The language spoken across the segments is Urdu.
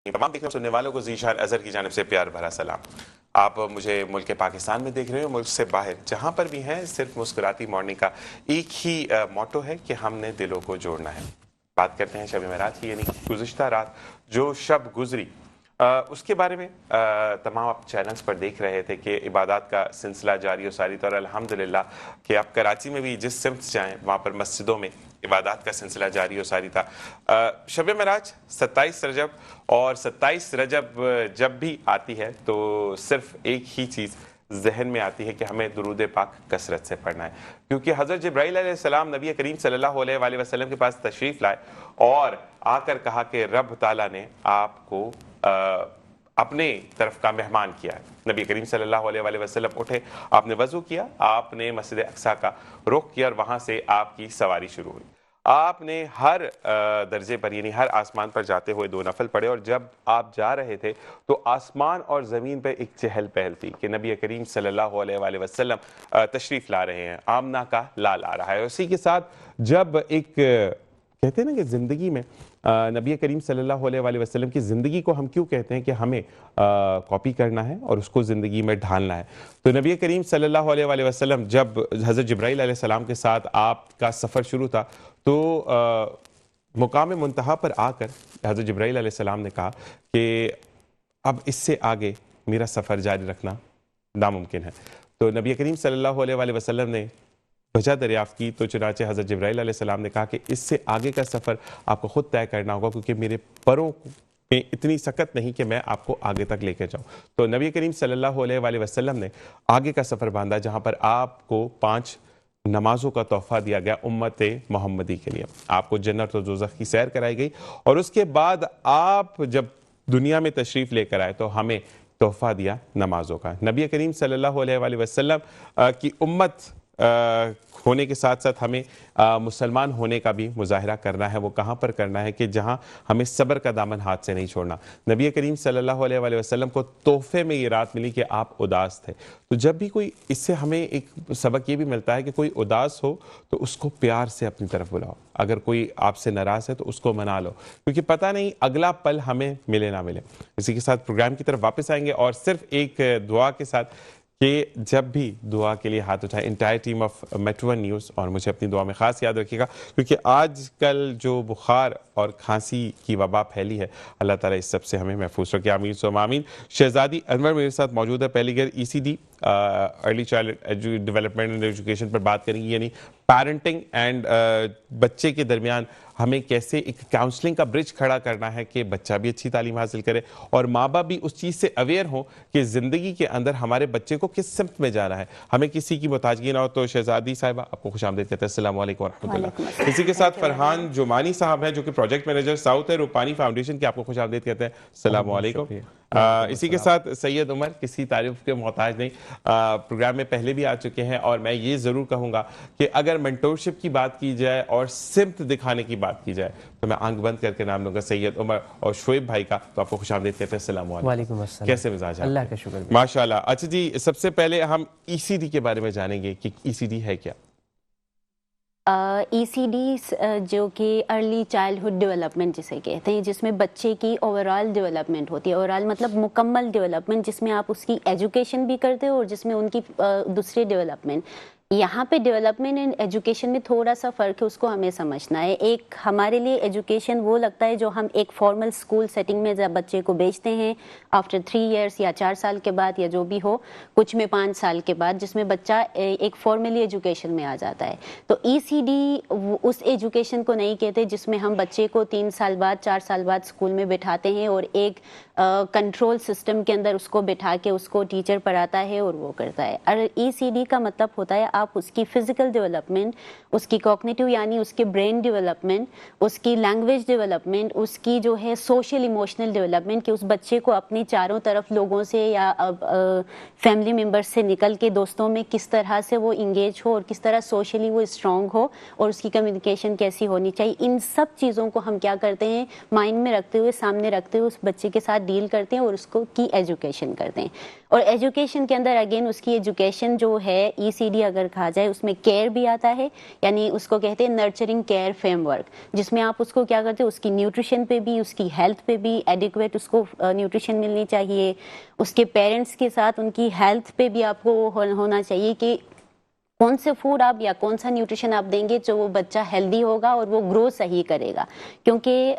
تمام دیکھنے سننے والوں کو ذیشان اظہر کی جانب سے پیار بھرا سلام. آپ مجھے ملک پاکستان میں دیکھ رہے ہو, ملک سے باہر جہاں پر بھی ہیں, صرف مسکراتی مارننگ کا ایک ہی موٹو ہے کہ ہم نے دلوں کو جوڑنا ہے. بات کرتے ہیں شب معراج کی, یعنی گزشتہ رات جو شب گزری اس کے بارے میں. تمام آپ چینلز پر دیکھ رہے تھے کہ عبادات کا سلسلہ جاری و ساری طور الحمدللہ کہ آپ کراچی میں بھی جس سمت جائیں وہاں پر مسجدوں میں عبادات کا سلسلہ جاری و ساری تھا. شب معراج 27 رجب, اور 27 رجب جب بھی آتی ہے تو صرف ایک ہی چیز ذہن میں آتی ہے کہ ہمیں درود پاک کثرت سے پڑھنا ہے, کیونکہ حضرت جبرائیل علیہ السلام نبی کریم صلی اللہ علیہ وآلہ وسلم کے پاس تشریف لائے اور آ کر کہا کہ رب تعالیٰ نے آپ کو اپنے طرف کا مہمان کیا ہے. نبی کریم صلی اللہ علیہ وآلہ وسلم اٹھے, آپ نے وضو کیا, آپ نے مسجد اقصیٰ کا رخ کیا اور وہاں سے آپ کی سواری شروع ہوئی. آپ نے ہر درجے پر یعنی ہر آسمان پر جاتے ہوئے 2 نفل پڑھے, اور جب آپ جا رہے تھے تو آسمان اور زمین پہ ایک چہل پہل تھی کہ نبی کریم صلی اللہ علیہ وآلہ وسلم تشریف لا رہے ہیں, آمنہ کا لال آ رہا ہے. اسی کے ساتھ جب ایک کہتے ہیں نا کہ زندگی میں نبی کریم صلی اللہ علیہ وآلہ وسلم کی زندگی کو ہم کیوں کہتے ہیں کہ ہمیں کاپی کرنا ہے اور اس کو زندگی میں ڈھالنا ہے, تو نبی کریم صلی اللہ علیہ وآلہ وسلم جب حضرت جبرائیل علیہ السلام کے ساتھ آپ کا سفر شروع تھا تو مقام منتہا پر آ کر حضرت جبرائیل علیہ السلام نے کہا کہ اب اس سے آگے میرا سفر جاری رکھنا ناممکن ہے. تو نبی کریم صلی اللہ علیہ وآلہ وسلم نے وجہ دریافت کی, تو چنانچہ حضرت جبرائیل علیہ السلام نے کہا کہ اس سے آگے کا سفر آپ کو خود طے کرنا ہوگا, کیونکہ میرے پروں میں اتنی سکت نہیں کہ میں آپ کو آگے تک لے کے جاؤں. تو نبی کریم صلی اللہ علیہ وآلہ وسلم نے آگے کا سفر باندھا, جہاں پر آپ کو 5 نمازوں کا تحفہ دیا گیا امت محمدی کے لیے. آپ کو جنت و دوزخ کی سیر کرائی گئی, اور اس کے بعد آپ جب دنیا میں تشریف لے کر آئے تو ہمیں تحفہ دیا نمازوں کا. نبی کریم صلی اللہ علیہ وآلہ وسلم کی امت ہونے کے ساتھ ساتھ ہمیں مسلمان ہونے کا بھی مظاہرہ کرنا ہے. وہ کہاں پر کرنا ہے کہ جہاں ہمیں صبر کا دامن ہاتھ سے نہیں چھوڑنا. نبی کریم صلی اللہ علیہ وآلہ وسلم کو تحفے میں یہ رات ملی کہ آپ اداس تھے, تو جب بھی کوئی, اس سے ہمیں ایک سبق یہ بھی ملتا ہے کہ کوئی اداس ہو تو اس کو پیار سے اپنی طرف بلاؤ, اگر کوئی آپ سے ناراض ہے تو اس کو منا لو, کیونکہ پتہ نہیں اگلا پل ہمیں ملے نہ ملے. اسی کے ساتھ پروگرام کی طرف واپس آئیں گے, اور صرف ایک دعا کے ساتھ کہ جب بھی دعا کے لیے ہاتھ اٹھائیں entire team of metro one news, اور مجھے اپنی دعا میں خاص یاد رکھیے گا, کیونکہ آج کل جو بخار اور کھانسی کی وبا پھیلی ہے, اللہ تعالیٰ اس سب سے ہمیں محفوظ رکھے, آمین سو آمین. شہزادی انور میرے ساتھ موجود ہے, پہلی گھر ECD early child development and education پر بات کریں گے, یعنی پیرنٹنگ اینڈ بچے کے درمیان ہمیں کیسے ایک کاؤنسلنگ کا برج کھڑا کرنا ہے کہ بچہ بھی اچھی تعلیم حاصل کرے اور ماں باپ بھی اس چیز سے اویئر ہوں کہ زندگی کے اندر ہمارے بچے کو کس سمت میں جانا ہے, ہمیں کسی کی محتاجگی نہ ہو. تو شہزادی صاحبہ آپ کو خوش آمدید کہتے ہیں, السلام علیکم ورحمۃ اللہ. اسی کے ساتھ فرحان جمانی صاحب ہیں جو کہ project manager south Rupani foundation کے, آپ کو خوش آمدید کہتے ہیں, السلام علیکم. اسی کے ساتھ سید عمر, کسی تعریف کے محتاج نہیں, پروگرام میں پہلے بھی آ چکے ہیں, اور میں یہ ضرور کہوں گا کہ اگر مینٹورشپ کی بات کی جائے اور سمت دکھانے کی بات کی جائے تو میں آنکھ بند کر کے نام لوں گا سید عمر اور شعیب بھائی کا. تو آپ کو خوش آمدید کہتے ہیں, السلام علیکم. وعلیکم السلام. کیسے مزاج ہے؟ اللہ کا شکر. ماشاءاللہ. اچھا جی, سب سے پہلے ہم ECD کے بارے میں جانیں گے کہ ECD ہے کیا؟ ECD جو کہ ارلی چائلڈہڈ ڈیولپمنٹ جسے کہتے ہیں, جس میں بچے کی اوور آل ڈیولپمنٹ ہوتی ہے. اوور آل مطلب مکمل ڈیولپمنٹ, جس میں آپ اس کی ایجوکیشن بھی کرتے ہو اور جس میں ان کی دوسری ڈیولپمنٹ. یہاں پہ ڈیولپمنٹ اینڈ ایجوکیشن میں تھوڑا سا فرق ہے, اس کو ہمیں سمجھنا ہے. ایک ہمارے لیے ایجوکیشن وہ لگتا ہے جو ہم ایک فارمل اسکول سیٹنگ میں جب بچے کو بھیجتے ہیں آفٹر 3 ایئرس یا 4 سال کے بعد یا جو بھی ہو, کچھ میں 5 سال کے بعد, جس میں بچہ ایک فارملی ایجوکیشن میں آ جاتا ہے. تو ECD اس ایجوکیشن کو نہیں کہتے جس میں ہم بچے کو 3 سال بعد 4 سال بعد اسکول میں بٹھاتے ہیں اور ایک کنٹرول سسٹم کے اندر اس کو بٹھا کے اس کو ٹیچر پڑھاتا ہے اور وہ کرتا ہے. اور ECD کا مطلب ہوتا ہے آپ اس کی فزیکل ڈیولپمنٹ, اس کی کوگنیٹو یعنی اس کے برین ڈیولپمنٹ, اس کی لینگویج ڈیولپمنٹ, اس کی جو ہے سوشل ایموشنل ڈیولپمنٹ, کہ اس بچے کو اپنی چاروں طرف لوگوں سے یا فیملی ممبرس سے نکل کے دوستوں میں کس طرح سے وہ انگیج ہو اور کس طرح سوشلی وہ اسٹرانگ ہو اور اس کی کمیونیکیشن کیسی ہونی چاہیے. ان سب چیزوں کو ہم کیا کرتے ہیں, مائنڈ میں رکھتے ہوئے, سامنے رکھتے ہوئے اس بچے کے ساتھ ڈیل کرتے ہیں اور اس کو کی ایجوکیشن کرتے ہیں. اور ایجوکیشن کے اندر اگین اس کی ایجوکیشن جو ہے ECD اگر کہا جائے اس میں کیئر بھی آتا ہے, یعنی اس کو کہتے ہیں نرچرنگ کیئر فریم ورک, جس میں آپ اس کو کیا کرتے ہیں, اس کی نیوٹریشن پہ بھی, اس کی ہیلتھ پہ بھی ایڈیکویٹ اس کو نیوٹریشن ملنی چاہیے, اس کے پیرنٹس کے ساتھ ان کی ہیلتھ پہ بھی آپ کو ہونا چاہیے کہ کون سے فوڈ آپ یا کون سا نیوٹریشن آپ دیں گے جو وہ بچہ ہیلدی ہوگا اور وہ گرو صحیح کرے گا, کیونکہ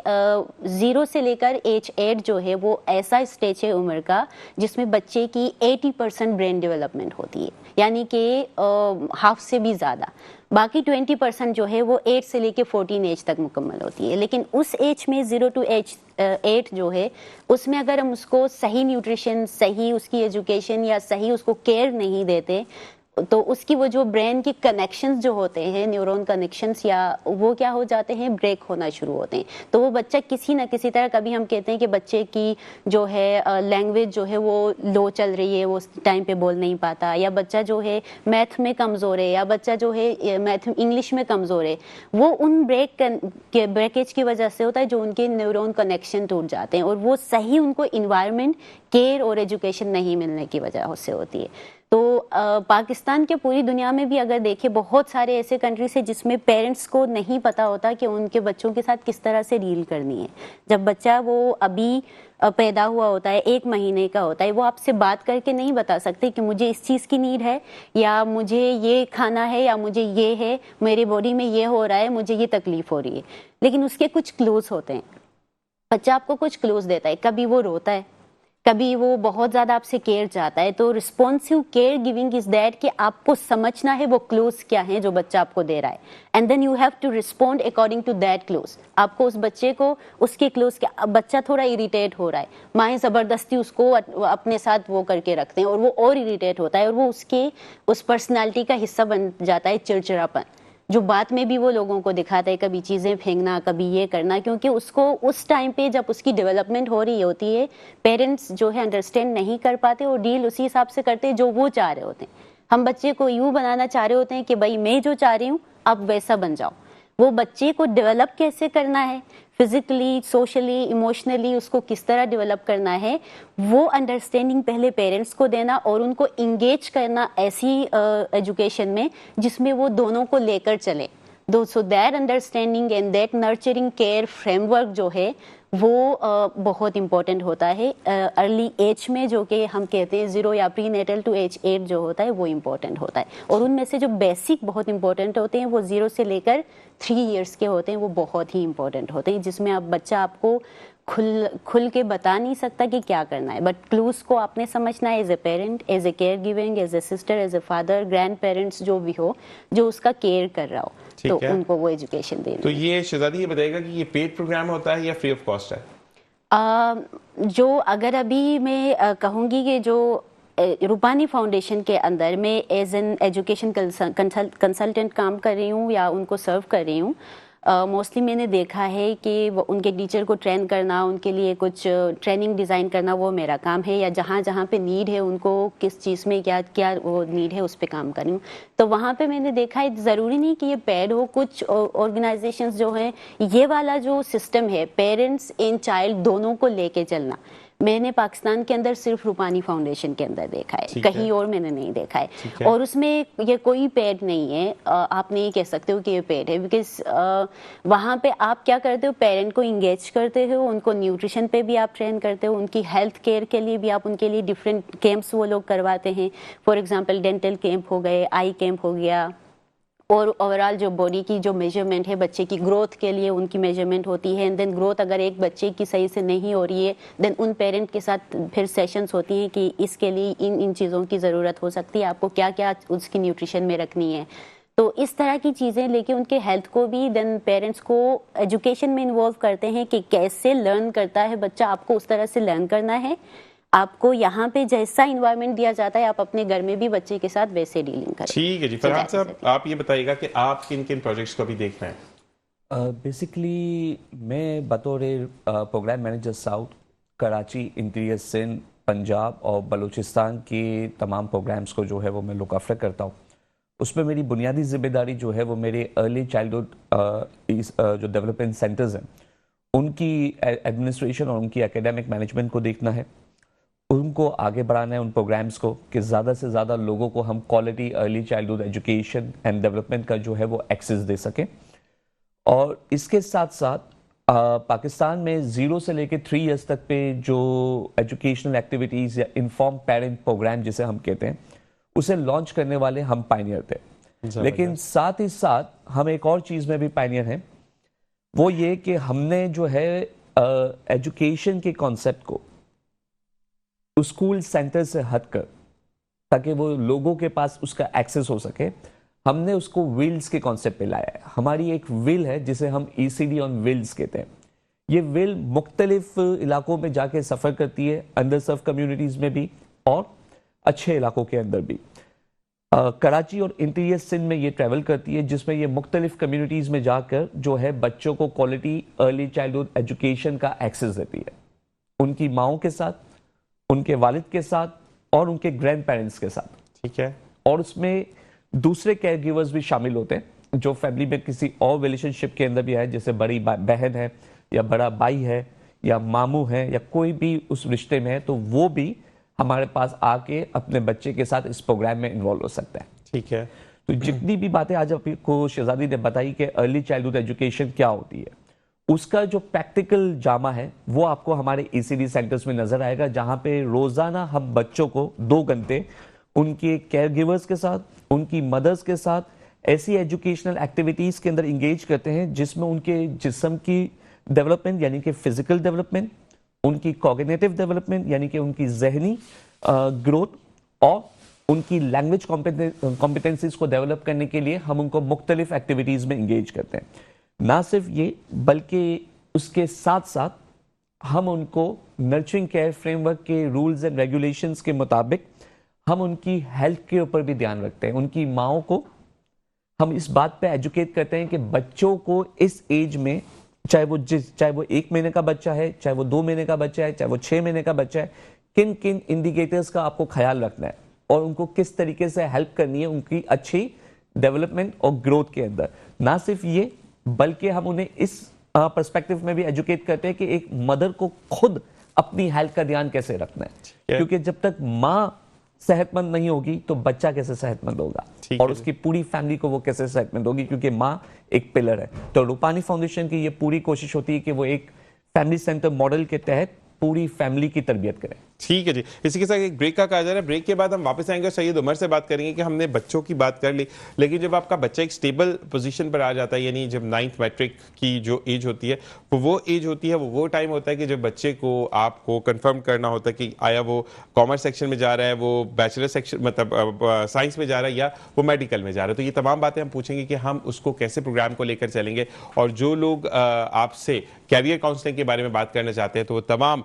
0 سے لے کر ایج 8 جو ہے وہ ایسا اسٹیج ہے عمر کا جس میں بچے کی 80% برین ڈیولپمنٹ ہوتی ہے, یعنی کہ ہاف سے بھی زیادہ. باقی 20% جو ہے وہ 8 سے لے کے 14 ایج تک مکمل ہوتی ہے. لیکن اس ایج میں 0 to ایج 8 جو ہے اس میں اگر ہم اس کو صحیح نیوٹریشن, صحیح اس کی ایجوکیشن یا صحیح اس کو کیئر نہیں دیتے تو اس کی وہ جو برین کی کنیکشنز جو ہوتے ہیں, نیورون کنیکشنز, یا وہ کیا ہو جاتے ہیں, بریک ہونا شروع ہوتے ہیں. تو وہ بچہ کسی نہ کسی طرح, کبھی ہم کہتے ہیں کہ بچے کی جو ہے لینگویج جو ہے وہ لو چل رہی ہے, وہ ٹائم پہ بول نہیں پاتا, یا بچہ جو ہے میتھ میں کمزور ہے, یا بچہ جو ہے انگلش میں کمزور ہے, وہ ان بریکیج کی وجہ سے ہوتا ہے جو ان کے نیورون کنیکشن ٹوٹ جاتے ہیں, اور وہ صحیح ان کو انوائرمنٹ, کیئر اور ایجوکیشن نہیں ملنے کی وجہ سے ہوتی ہے. تو پاکستان کے پوری دنیا میں بھی اگر دیکھیں بہت سارے ایسے کنٹریز ہیں جس میں پیرنٹس کو نہیں پتا ہوتا کہ ان کے بچوں کے ساتھ کس طرح سے ڈیل کرنی ہے. جب بچہ وہ ابھی پیدا ہوا ہوتا ہے, 1 مہینے کا ہوتا ہے, وہ آپ سے بات کر کے نہیں بتا سکتے کہ مجھے اس چیز کی نیڈ ہے, یا مجھے یہ کھانا ہے, یا مجھے یہ ہے, میرے باڈی میں یہ ہو رہا ہے, مجھے یہ تکلیف ہو رہی ہے. لیکن اس کے کچھ کلوز ہوتے ہیں, بچہ آپ کو کچھ کلوز دیتا ہے, کبھی وہ روتا ہے, کبھی وہ بہت زیادہ آپ سے کیئر چاہتا ہے. تو responsive care giving is that کہ آپ کو سمجھنا ہے وہ کلوز کیا ہیں جو بچہ آپ کو دے رہا ہے, and then you have to respond according to that clause. آپ کو اس بچے کو اس کے کلوز کیا, بچہ تھوڑا اریٹیٹ ہو رہا ہے, مائیں زبردستی اس کو اپنے ساتھ وہ کر کے رکھتے ہیں, اور وہ اور اریٹیٹ ہوتا ہے, اور وہ اس پرسنالٹی کا حصہ بن جاتا ہے چڑچڑاپن, جو بات میں بھی وہ لوگوں کو دکھاتا ہے, کبھی چیزیں پھینکنا, کبھی یہ کرنا, کیونکہ اس کو اس ٹائم پہ جب اس کی ڈیولپمنٹ ہو رہی ہوتی ہے پیرنٹس جو ہے انڈرسٹینڈ نہیں کر پاتے اور ڈیل اسی حساب سے کرتے جو وہ چاہ رہے ہوتے ہیں. ہم بچے کو یوں بنانا چاہ رہے ہوتے ہیں کہ بھائی میں جو چاہ رہی ہوں آپ ویسا بن جاؤ. وہ بچے کو ڈیولپ کیسے کرنا ہے, فزیکلی, سوشلی, ایموشنلی اس کو کس طرح ڈیولپ کرنا ہے, وہ انڈرسٹینڈنگ پہلے پیرنٹس کو دینا, اور ان کو انگیج کرنا ایسی ایجوکیشن میں جس میں وہ دونوں کو لے کر چلے. So that understanding and that nurturing care frame work جو ہے وہ بہت امپورٹنٹ ہوتا ہے ارلی ایج میں, جو کہ ہم کہتے ہیں 0 یا پری نیٹل ٹو ایج 8 جو ہوتا ہے وہ امپورٹنٹ ہوتا ہے. اور ان میں سے جو بیسک بہت امپورٹنٹ ہوتے ہیں وہ 0 سے لے کر 3 ایئرس کے ہوتے ہیں, وہ بہت ہی امپورٹنٹ ہوتے ہیں, جس میں بچہ آپ کو کھل کے بتا نہیں سکتا کہ کیا کرنا ہے, بٹ کلوز کو آپ نے سمجھنا ہے as a parent, as a care giving, as a sister, as a father, grand parents جو بھی ہو جو اس کا کیئر کر رہا ہو, تو ان کو وہ ایجوکیشن دینی. تو یہ شہزادی یہ بتائے گا کہ یہ پیڈ پروگرام ہوتا ہے یا فری آف کاسٹ ہے؟ جو اگر ابھی میں کہوں گی کہ جو روپانی فاؤنڈیشن کے اندر میں ایز این ایجوکیشن کنسلٹنٹ کام کر رہی ہوں یا ان کو سرو کر رہی ہوں, موسٹلی میں نے دیکھا ہے کہ ان کے ٹیچر کو ٹرین کرنا, ان کے لیے کچھ ٹریننگ ڈیزائن کرنا وہ میرا کام ہے, یا جہاں جہاں پہ نیڈ ہے ان کو کس چیز میں کیا کیا وہ نیڈ ہے اس پہ کام کر رہی ہوں. تو وہاں پہ میں نے دیکھا ہے ضروری نہیں کہ یہ پیڈ ہو, کچھ آرگنائزیشنز جو ہیں یہ والا جو سسٹم ہے پیرنٹس اینڈ چائلڈ دونوں کو لے کے چلنا, میں نے پاکستان کے اندر صرف روپانی فاؤنڈیشن کے اندر دیکھا ہے, کہیں اور میں نے نہیں دیکھا ہے. اور اس میں یہ کوئی پیڈ نہیں ہے, آپ نہیں کہہ سکتے ہو کہ یہ پیڈ ہے, بیکاز وہاں پہ آپ کیا کرتے ہو, پیرنٹ کو انگیج کرتے ہو, ان کو نیوٹریشن پہ بھی آپ ٹرین کرتے ہو, ان کی ہیلتھ کیئر کے لیے بھی آپ ان کے لیے ڈفرینٹ کیمپس وہ لوگ کرواتے ہیں. فار ایگزامپل ڈینٹل کیمپ ہو گئے, آئی کیمپ ہو گیا, اور اوور آل جو باڈی کی جو میجرمنٹ ہے بچے کی گروتھ کے لیے ان کی میجرمنٹ ہوتی ہے, اینڈ دین گروتھ اگر ایک بچے کی صحیح سے نہیں ہو رہی ہے دین ان پیرنٹ کے ساتھ پھر سیشنز ہوتی ہیں کہ اس کے لیے ان چیزوں کی ضرورت ہو سکتی ہے, آپ کو کیا کیا اس کی نیوٹریشن میں رکھنی ہے. تو اس طرح کی چیزیں لے کے ان کے ہیلتھ کو بھی دین پیرنٹس کو ایجوکیشن میں انوالو کرتے ہیں کہ کیسے لرن کرتا ہے بچہ, آپ کو اس طرح سے لرن کرنا ہے, آپ کو یہاں پہ جیسا انوائرمنٹ دیا جاتا ہے آپ اپنے گھر میں بھی بچے کے ساتھ ویسے ڈیلنگ کریں. ٹھیک ہے جی. فرحان صاحب آپ یہ بتائیے گا کہ آپ کن کن پروجیکٹس کو بھی دیکھ رہے ہیں؟ بیسکلی میں بطور programme manager south Karachi, interior Sindh, Punjab اور بلوچستان کی تمام پروگرامز کو جو ہے وہ میں لک آفٹر کرتا ہوں. اس میں میری بنیادی ذمہ داری جو ہے وہ میرے ارلی چائلڈہڈ جو ڈیولپمنٹ سینٹرز ہیں ان کی ایڈمنسٹریشن اور ان کی اکیڈیمک مینجمنٹ کو دیکھنا ہے. ان کو آگے بڑھانا ہے ان پروگرامز کو کہ زیادہ سے زیادہ لوگوں کو ہم quality early childhood education and development کا جو ہے وہ ایکسیس دے سکیں. اور اس کے ساتھ ساتھ پاکستان میں 0 سے لے کے 3 ایئرس تک پہ جو ایجوکیشنل ایکٹیویٹیز یا انفارم پیرنٹ پروگرام جسے ہم کہتے ہیں اسے لانچ کرنے والے ہم پائنیئر تھے. لیکن ساتھ ہی ساتھ ہم ایک اور چیز میں بھی پائنیئر ہیں, وہ یہ کہ ہم نے جو ہے ایجوکیشن کے کانسیپٹ کو اسکول سینٹر سے ہٹ کر تاکہ وہ لوگوں کے پاس اس کا ایکسیس ہو سکے, ہم نے اس کو ویلز کے کانسیپٹ پہ لایا ہے. ہماری ایک ویل ہے جسے ہم ECD آن ویلز کہتے ہیں. یہ ویل مختلف علاقوں میں جا کے سفر کرتی ہے, انڈر سرو کمیونٹیز میں بھی اور اچھے علاقوں کے اندر بھی. کراچی اور انٹیریئر سندھ میں یہ ٹریول کرتی ہے, جس میں یہ مختلف کمیونٹیز میں جا کر جو ہے بچوں کو کوالٹی ارلی چائلڈہڈ ایجوکیشن کا ایکسیس دیتی ہے, ان کی ماؤں کے ساتھ, ان کے والد کے ساتھ اور ان کے گرینڈ پیرنٹس کے ساتھ. ٹھیک ہے. اور اس میں دوسرے کیئر گیورز بھی شامل ہوتے ہیں جو فیملی میں کسی اور ریلیشن شپ کے اندر بھی ہے, جیسے بڑی بہن ہے یا بڑا بھائی ہے یا ماموں ہے یا کوئی بھی اس رشتے میں ہے, تو وہ بھی ہمارے پاس آ کے اپنے بچے کے ساتھ اس پروگرام میں انوالو ہو سکتا ہے. ٹھیک ہے. تو جتنی بھی باتیں آج آپ کو شہزادی نے بتائی کہ ارلی چائلڈہڈ ایجوکیشن کیا ہوتی ہے, اس کا جو پریکٹیکل جامہ ہے وہ آپ کو ہمارے ECD سینٹرز میں نظر آئے گا, جہاں پہ روزانہ ہم بچوں کو 2 گھنٹے ان کے کیئر گیورز کے ساتھ, ان کی مدرز کے ساتھ ایسی ایجوکیشنل ایکٹیویٹیز کے اندر انگیج کرتے ہیں جس میں ان کے جسم کی ڈیولپمنٹ یعنی کہ فزیکل ڈیولپمنٹ, ان کی کوگنیٹو ڈیولپمنٹ یعنی کہ ان کی ذہنی گروتھ اور ان کی لینگویج کمپیٹنسیز کو ڈیولپ کرنے کے لیے ہم ان کو مختلف ایکٹیویٹیز میں انگیج کرتے ہیں. نہ صرف یہ بلکہ اس کے ساتھ ساتھ ہم ان کو نرچرنگ کیئر فریم ورک کے رولز اینڈ ریگولیشنز کے مطابق ہم ان کی ہیلتھ کے اوپر بھی دھیان رکھتے ہیں. ان کی ماؤں کو ہم اس بات پہ ایجوکیٹ کرتے ہیں کہ بچوں کو اس ایج میں چاہے وہ 1 مہینے کا بچہ ہے, چاہے وہ 2 مہینے کا بچہ ہے, چاہے وہ 6 مہینے کا بچہ ہے, کن کن انڈیکیٹرز کا آپ کو خیال رکھنا ہے اور ان کو کس طریقے سے ہیلپ کرنی ہے ان کی اچھی ڈیولپمنٹ اور گروتھ کے اندر. نہ صرف یہ بلکہ ہم انہیں اس پرسپیکٹو میں بھی ایجوکیٹ کرتے ہیں کہ ایک مدر کو خود اپنی ہیلتھ کا دھیان کیسے رکھنا ہے, کیونکہ جب تک ماں صحت مند نہیں ہوگی تو بچہ کیسے صحت مند ہوگا اور اس کی پوری فیملی کو وہ کیسے صحت مند ہوگی, کیونکہ ماں ایک پلر ہے. تو روپانی فاؤنڈیشن کی یہ پوری کوشش ہوتی ہے کہ وہ ایک فیملی سینٹر ماڈل کے تحت پوری فیملی کی تربیت کریں. ٹھیک ہے جی. اسی کے ساتھ ایک بریک کا کہا جا رہا ہے, بریک کے بعد ہم واپس آئیں گے اور سید عمر سے بات کریں گے کہ ہم نے بچوں کی بات کر لی, لیکن جب آپ کا بچہ ایک سٹیبل پوزیشن پر آ جاتا ہے, یعنی جب 9th میٹرک کی جو ایج ہوتی ہے وہ ایج ہوتی ہے, وہ ٹائم ہوتا ہے کہ جب بچے کو آپ کو کنفرم کرنا ہوتا ہے کہ آیا وہ کامرس سیکشن میں جا رہا ہے, وہ بیچلر سیکشن مطلب سائنس میں جا رہا ہے یا وہ میڈیکل میں جا رہا ہے. تو یہ تمام باتیں ہم پوچھیں گے کہ ہم اس کو کیسے پروگرام کو لے کر چلیں گے, اور جو لوگ آپ سے کیریئر کاؤنسلنگ کے بارے میں بات کرنا چاہتے ہیں تو وہ تمام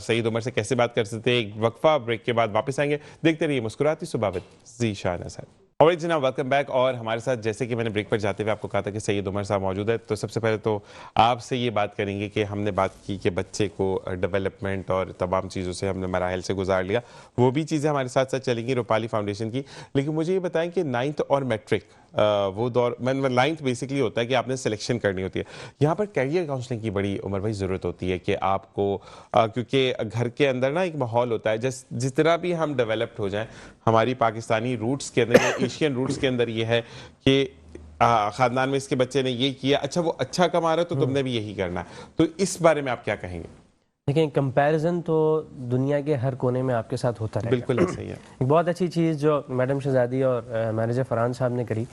سید عمر سے کیسے بات کر سکتے ہیں. ایک وقفہ بریک کے بعد واپس آئیں گے. دیکھتے رہیے مسکراتی صبح وذ ذیشان اسد. اور جناب ویلکم بیک. اور ہمارے ساتھ جیسے کہ میں نے بریک پر جاتے ہوئے آپ کو کہا تھا کہ سید عمر صاحب موجود ہے, تو سب سے پہلے تو آپ سے یہ بات کریں گے کہ ہم نے بات کی کہ بچے کو ڈیولپمنٹ اور تمام چیزوں سے ہم نے مراحل سے گزار لیا, وہ بھی چیزیں ہمارے ساتھ ساتھ چلیں گی روپالی فاؤنڈیشن کی. لیکن مجھے یہ بتائیں کہ 9th اور میٹرک وہ دور میں 9th بیسکلی ہوتا ہے کہ آپ نے سلیکشن کرنی ہوتی ہے. یہاں پر کیریئر کاؤنسلنگ کی بڑی عمر بھائی ضرورت ہوتی ہے کہ آپ کو کیونکہ گھر کے اندر نا ایک ماحول ہوتا ہے, جتنا بھی ہم ڈیولپڈ ہو جائیں, ہماری پاکستانی روٹس کے اندر یا ایشین روٹس کے اندر یہ ہے کہ خاندان میں اس کے بچے نے یہ کیا, اچھا وہ اچھا کما رہا ہے تو تم نے بھی یہی کرنا ہے. تو اس بارے میں آپ کیا کہیں گے؟ دیکھیں, کمپیریزن تو دنیا کے ہر کونے میں آپ کے ساتھ ہوتا رہے گا. بالکل ایسا ہی ہے. ایک بہت اچھی چیز جو میڈم شہزادی اور مینیجر فرحان صاحب نے کری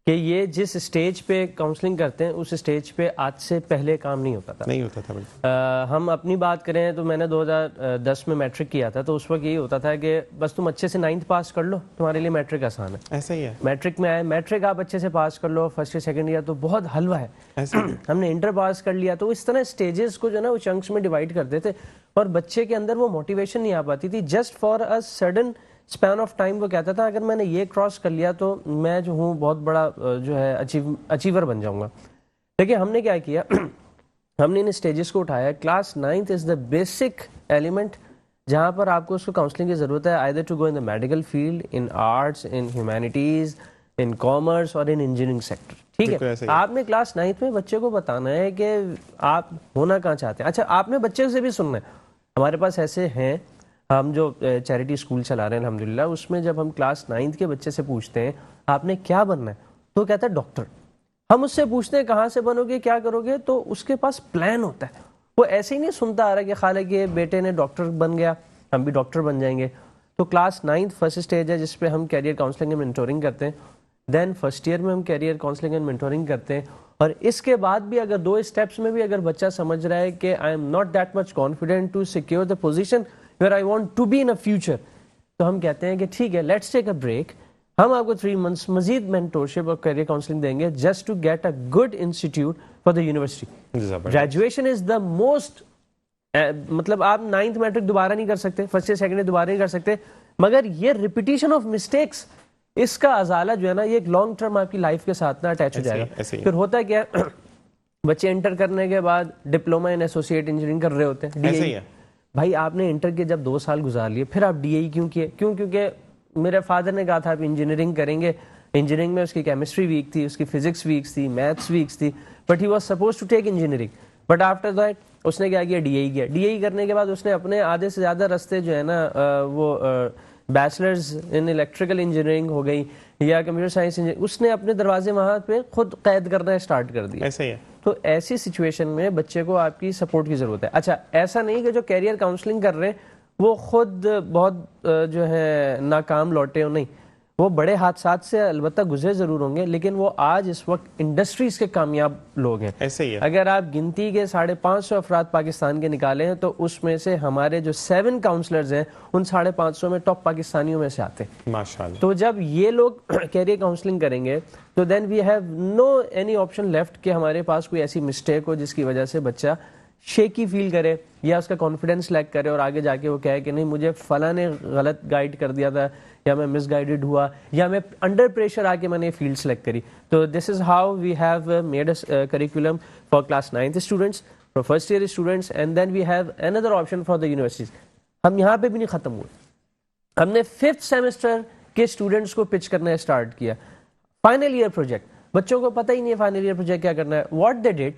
کہ یہ جس اسٹیج پہ کاؤنسلنگ کرتے ہیں اس اسٹیج پہ آج سے پہلے کام نہیں ہوتا تھا. ہم اپنی بات کریں تو میں نے 2010 میں میٹرک کیا تھا, تو اس وقت یہی ہوتا تھا کہ بس تم اچھے سے 9th پاس کر لو, تمہارے لیے میٹرک آسان ہے. ایسا ہی ہے. میٹرک میں آئے, میٹرک آپ اچھے سے پاس کر لو, فرسٹ یا سیکنڈ ایئر تو بہت حلوہ ہے. ہم نے انٹر پاس کر لیا, تو اس طرح اسٹیجز کو جو نا وہ چنکس میں ڈیوائڈ کرتے تھے, اور بچے کے اندر وہ موٹیویشن نہیں آ پاتی تھی. Just for a sudden span of time وہ کہتا تھا اگر میں نے یہ کراس کر لیا تو میں جو ہوں بہت بڑا جو ہے اچیور بن جاؤں گا. دیکھیں ہم نے کیا کیا, ہم نے ان اسٹیجز کو اٹھایا. Class 9th is the basic element جہاں پر آپ کو اس کو کاؤنسلنگ کی ضرورت ہے, either to go in the medical field, in arts, in humanities, in commerce اور ان انجینئرنگ سیکٹر. ٹھیک ہے, آپ نے کلاس 9th میں بچے کو بتانا ہے کہ آپ ہونا کہاں چاہتے ہیں. اچھا, آپ نے بچے سے بھی سننا ہے. ہمارے پاس ایسے ہیں ہم جو چیریٹی اسکول چلا رہے ہیں الحمدللہ، اس میں جب ہم کلاس 9 کے بچے سے پوچھتے ہیں آپ نے کیا بننا ہے تو وہ کہتا ہے ڈاکٹر. ہم اس سے پوچھتے ہیں کہاں سے بنو گے کیا کرو گے، تو اس کے پاس پلان ہوتا ہے. وہ ایسے ہی نہیں سنتا آ رہا کہ خالہ کے بیٹے نے ڈاکٹر بن گیا ہم بھی ڈاکٹر بن جائیں گے. تو کلاس 9 فرسٹ اسٹیج ہے جس پہ ہم کیریئر کاؤنسلنگ اینڈ مینٹورنگ کرتے ہیں. دین فرسٹ ایئر میں ہم کیریئر کاؤنسلنگ اینڈ مینٹورنگ کرتے ہیں. اور اس کے بعد بھی اگر 2 اسٹیپس میں بھی اگر بچہ سمجھ رہا ہے کہ I am not that much confident to secure the position where I want to be in a future, تو ہم کہتے ہیں کہ ٹھیک ہے لیٹس ٹیک اے بریک، ہم آپ کو 3 months مزید مینٹورشپ اور کیریئر کاؤنسلنگ دیں گے just to get a good institute for the university. Graduation is the most, مطلب آپ 9th میٹرک دوبارہ نہیں کر سکتے، فرسٹ ایئر سیکنڈ ایئر دوبارہ نہیں کر سکتے، مگر یہ ریپیٹیشن آف مسٹیکس اس کا ازالہ جو ہے نا یہ ایک لانگ ٹرم آپ کی لائف کے ساتھ نا اٹیچ ہو جائے گا. پھر ہوتا کیا بچے انٹر کرنے کے بعد ڈپلوما ان ایسوسیٹ انجینئرنگ کر رہے ہوتے ہیں. بھائی آپ نے انٹر کے جب 2 سال گزار لیے پھر آپ ڈی اے کیوں کیے؟ کیونکہ میرے فادر نے کہا تھا آپ انجینئرنگ کریں گے. انجینئرنگ میں اس کی کیمسٹری ویک تھی، اس کی فزکس ویکس تھی، میتھس ویکس تھی، but he was supposed to take engineering. But after that اس نے کیا کیا؟ ڈی اے کیا. ڈی اے کرنے کے بعد اس نے اپنے آدھے سے زیادہ رستے جو ہے نا وہ بیچلرز ان الیکٹریکل انجینئرنگ ہو گئی یا کمپیوٹر سائنس انجینئرنگ، اس نے اپنے دروازے وہاں پہ خود قید کرنا اسٹارٹ کر دیا. ایسا ہی ہے. تو ایسی سچویشن میں بچے کو آپ کی سپورٹ کی ضرورت ہے. اچھا ایسا نہیں کہ جو کیریئر کاؤنسلنگ کر رہے ہیں وہ خود بہت جو ہے ناکام لوٹے ہو، نہیں، وہ بڑے حادثات سے البتہ گزرے ضرور ہوں گے لیکن وہ آج اس وقت انڈسٹریز کے کامیاب لوگ ہیں. ایسے ہی ہے. اگر آپ گنتی کے 550 افراد پاکستان کے نکالے ہیں تو اس میں سے ہمارے جو 7 کاؤنسلرز ہیں ان 550 میں ٹاپ پاکستانیوں میں سے آتے ہیں ماشاءاللہ. تو جب یہ لوگ کیریئر کاؤنسلنگ کریں گے تو then we have no any option left کہ ہمارے پاس کوئی ایسی مسٹیک ہو جس کی وجہ سے بچہ شیکی فیل کرے یا اس کا کانفیڈنس لیک کرے اور آگے جا کے وہ کہے کہ نہیں مجھے فلاں نے غلط گائیڈ کر دیا تھا یا میں مس گائیڈڈ ہوا یا میں انڈر پریشر آ کے میں نے فیلڈ سلیکٹ کری. تو this is how we have made a curriculum for class 9th students, for first year students, and then we have under option for the universities. ہم یہاں پہ بھی نہیں ختم ہوئے، ہم نے 5th سیمسٹر کے اسٹوڈنٹس کو پچ کرنا اسٹارٹ کیا. فائنل ایئر پروجیکٹ، بچوں کو پتہ ہی نہیں ہے فائنل ایئر پروجیکٹ کیا کرنا ہے. What they did,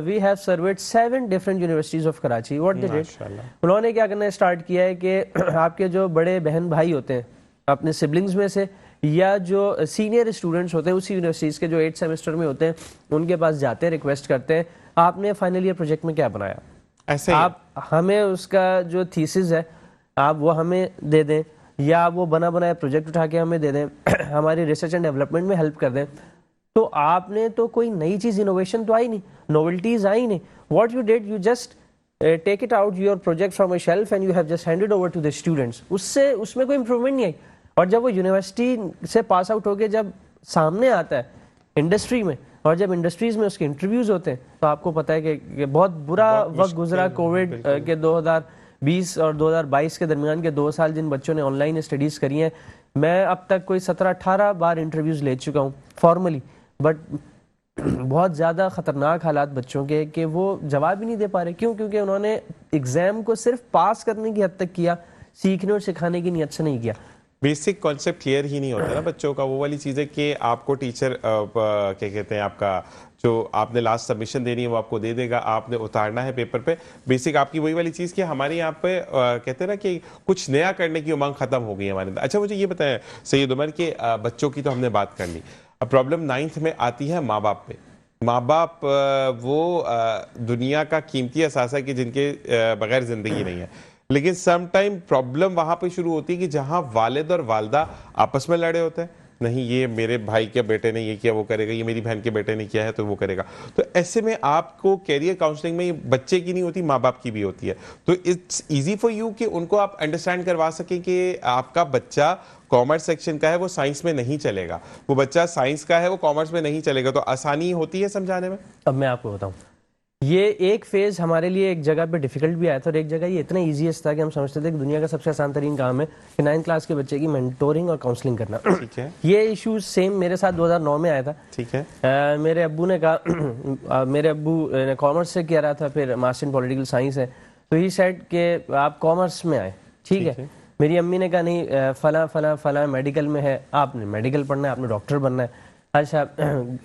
we have served 7 different universities of Karachi. What they did, انہوں نے کیا کرنا اسٹارٹ کیا ہے کہ آپ کے جو بڑے بہن بھائی ہوتے ہیں اپنے سبلنگز میں سے یا جو سینئر اسٹوڈنٹس ہوتے ہیں اسی یونیورسٹیز کے جو 8 سیمسٹر میں ہوتے ہیں ان کے پاس جاتے ہیں، ریکویسٹ کرتے ہیں آپ نے فائنل ایئر پروجیکٹ میں کیا بنایا، ایسے آپ ہمیں اس کا جو تھیسس ہے آپ وہ ہمیں دے دیں یا وہ بنا بنایا پروجیکٹ اٹھا کے ہمیں دے دیں، ہماری ریسرچ اینڈ ڈیولپمنٹ میں ہیلپ کر دیں. تو آپ نے تو کوئی نئی چیز انوویشن تو آئی نہیں، نوولٹیز آئی نہیں. What you did, you just take it out your project from a shelf and you have just handed over to the students. اس میں کوئی امپروومنٹ نہیں آئی. اور جب وہ یونیورسٹی سے پاس آؤٹ ہو کے جب سامنے آتا ہے انڈسٹری میں اور جب انڈسٹریز میں اس کے انٹرویوز ہوتے ہیں تو آپ کو پتہ ہے کہ بہت برا وقت گزرا کووڈ کے 2020 اور 2022 کے درمیان کے 2 سال جن بچوں نے آن لائن اسٹڈیز کری ہیں. میں اب تک کوئی 17-18 بار انٹرویوز لے چکا ہوں فارملی، بٹ بہت زیادہ خطرناک حالات بچوں کے کہ وہ جواب ہی نہیں دے پا رہے. کیوں؟ کیونکہ انہوں نے ایگزام کو صرف پاس کرنے کی حد تک کیا، سیکھنے اور سکھانے کی نیت سے نہیں کیا. بیسک کانسیپٹ کلیئر ہی نہیں ہوتا نا بچوں کا. وہ والی چیز ہے کہ آپ کو ٹیچر کیا کہتے ہیں آپ کا جو آپ نے لاسٹ سبمیشن دینی ہے وہ آپ کو دے دے گا، آپ نے اتارنا ہے پیپر پہ. بیسک آپ کی وہی والی چیز کہ ہمارے یہاں پہ کہتے ہیں نا کہ کچھ نیا کرنے کی امنگ ختم ہو گئی ہے ہمارے اندر. اچھا مجھے یہ بتائیں سید عمر کہ بچوں کی تو ہم نے بات کر لی، اب پرابلم 9th میں آتی ہے ماں باپ پہ. ماں باپ وہ دنیا کا قیمتی اثاثہ کہ جن کے بغیر زندگی نہیں ہے، لیکن سم ٹائم پرابلم وہاں پہ شروع ہوتی ہے کہ جہاں والد اور والدہ آپس میں لڑے ہوتے ہیں. نہیں یہ میرے بھائی کے بیٹے نے یہ کیا وہ کرے گا، یہ میری بہن کے بیٹے نے کیا ہے تو وہ کرے گا. تو ایسے میں آپ کو کیریئر کاؤنسلنگ میں بچے کی نہیں ہوتی، ماں باپ کی بھی ہوتی ہے. تو اٹس ایزی فار یو کہ ان کو آپ انڈرسٹینڈ کروا سکیں کہ آپ کا بچہ کامرس سیکشن کا ہے وہ سائنس میں نہیں چلے گا، وہ بچہ سائنس کا ہے وہ کامرس میں نہیں چلے گا. تو آسانی ہوتی ہے سمجھانے میں. اب میں آپ کو بتاؤں، یہ ایک فیز ہمارے لیے ایک جگہ پہ ڈیفیکلٹ بھی آیا تھا اور ایک جگہ یہ اتنا ایزیسٹ تھا کہ ہم سمجھتے تھے کہ دنیا کا سب سے آسان ترین کام ہے کہ 9th کلاس کے بچے کی مینٹورنگ اور کاؤنسلنگ کرنا. ٹھیک ہے. یہ ایشو سیم میرے ساتھ 2009 میں آیا تھا. ٹھیک ہے. میرے ابو نے کہا، میرے ابو نے کامرس سے کیا رہا تھا، پھر ماسٹر ان پولیٹیکل سائنس ہے، تو ہی سیڈ کہ آپ کامرس میں آئے. ٹھیک ہے. میری امی نے کہا نہیں فلاں فلاں فلاں میڈیکل میں ہے، آپ نے میڈیکل پڑھنا ہے، آپ نے ڈاکٹر بننا ہے. اچھا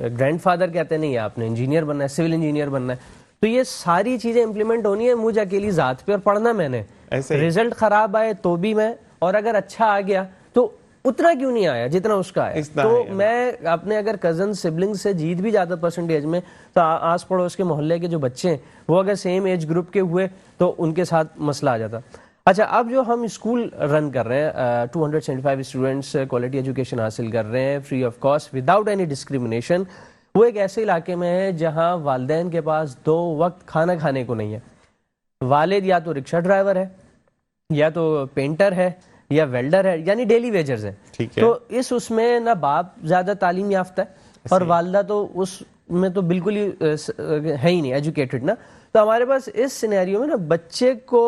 گرینڈ فادر کہتے ہیں نہیں آپ نے انجینئر بننا ہے، سول انجینئر بننا ہے. تو یہ ساری چیزیں امپلیمنٹ ہونی ہے مجھ اکیلی ذات پہ اور پڑھنا میں نے. ایسے ہی۔ رزلٹ خراب آئے تو بھی میں، اور اگر اچھا آ گیا تو اتنا کیوں نہیں آیا جتنا اس کا آیا. تو میں اپنے اگر کزن سبلنگ سے جیت بھی جاتا پرسنٹیج میں تو آس پڑوس کے محلے کے جو بچے ہیں وہ اگر سیم ایج گروپ کے ہوئے تو ان کے ساتھ مسئلہ آ جاتا. اچھا اب جو ہم اسکول رن کر رہے ہیں 275 اسٹوڈنٹس کوالٹی ایجوکیشن حاصل کر رہے ہیں free of cost without any discrimination, وہ ایک ایسے علاقے میں ہے جہاں والدین کے پاس 2 وقت کھانا کھانے کو نہیں ہے. والد یا تو رکشہ ڈرائیور ہے یا تو پینٹر ہے یا ویلڈر ہے، یعنی ڈیلی ویجرز ہیں. تو اس میں نہ باپ زیادہ تعلیم یافتہ ہے اور والدہ تو اس میں تو بالکل ہی ہے ہی نہیں ایجوکیٹڈ نا. تو ہمارے پاس اس سینیریو میں نا بچے کو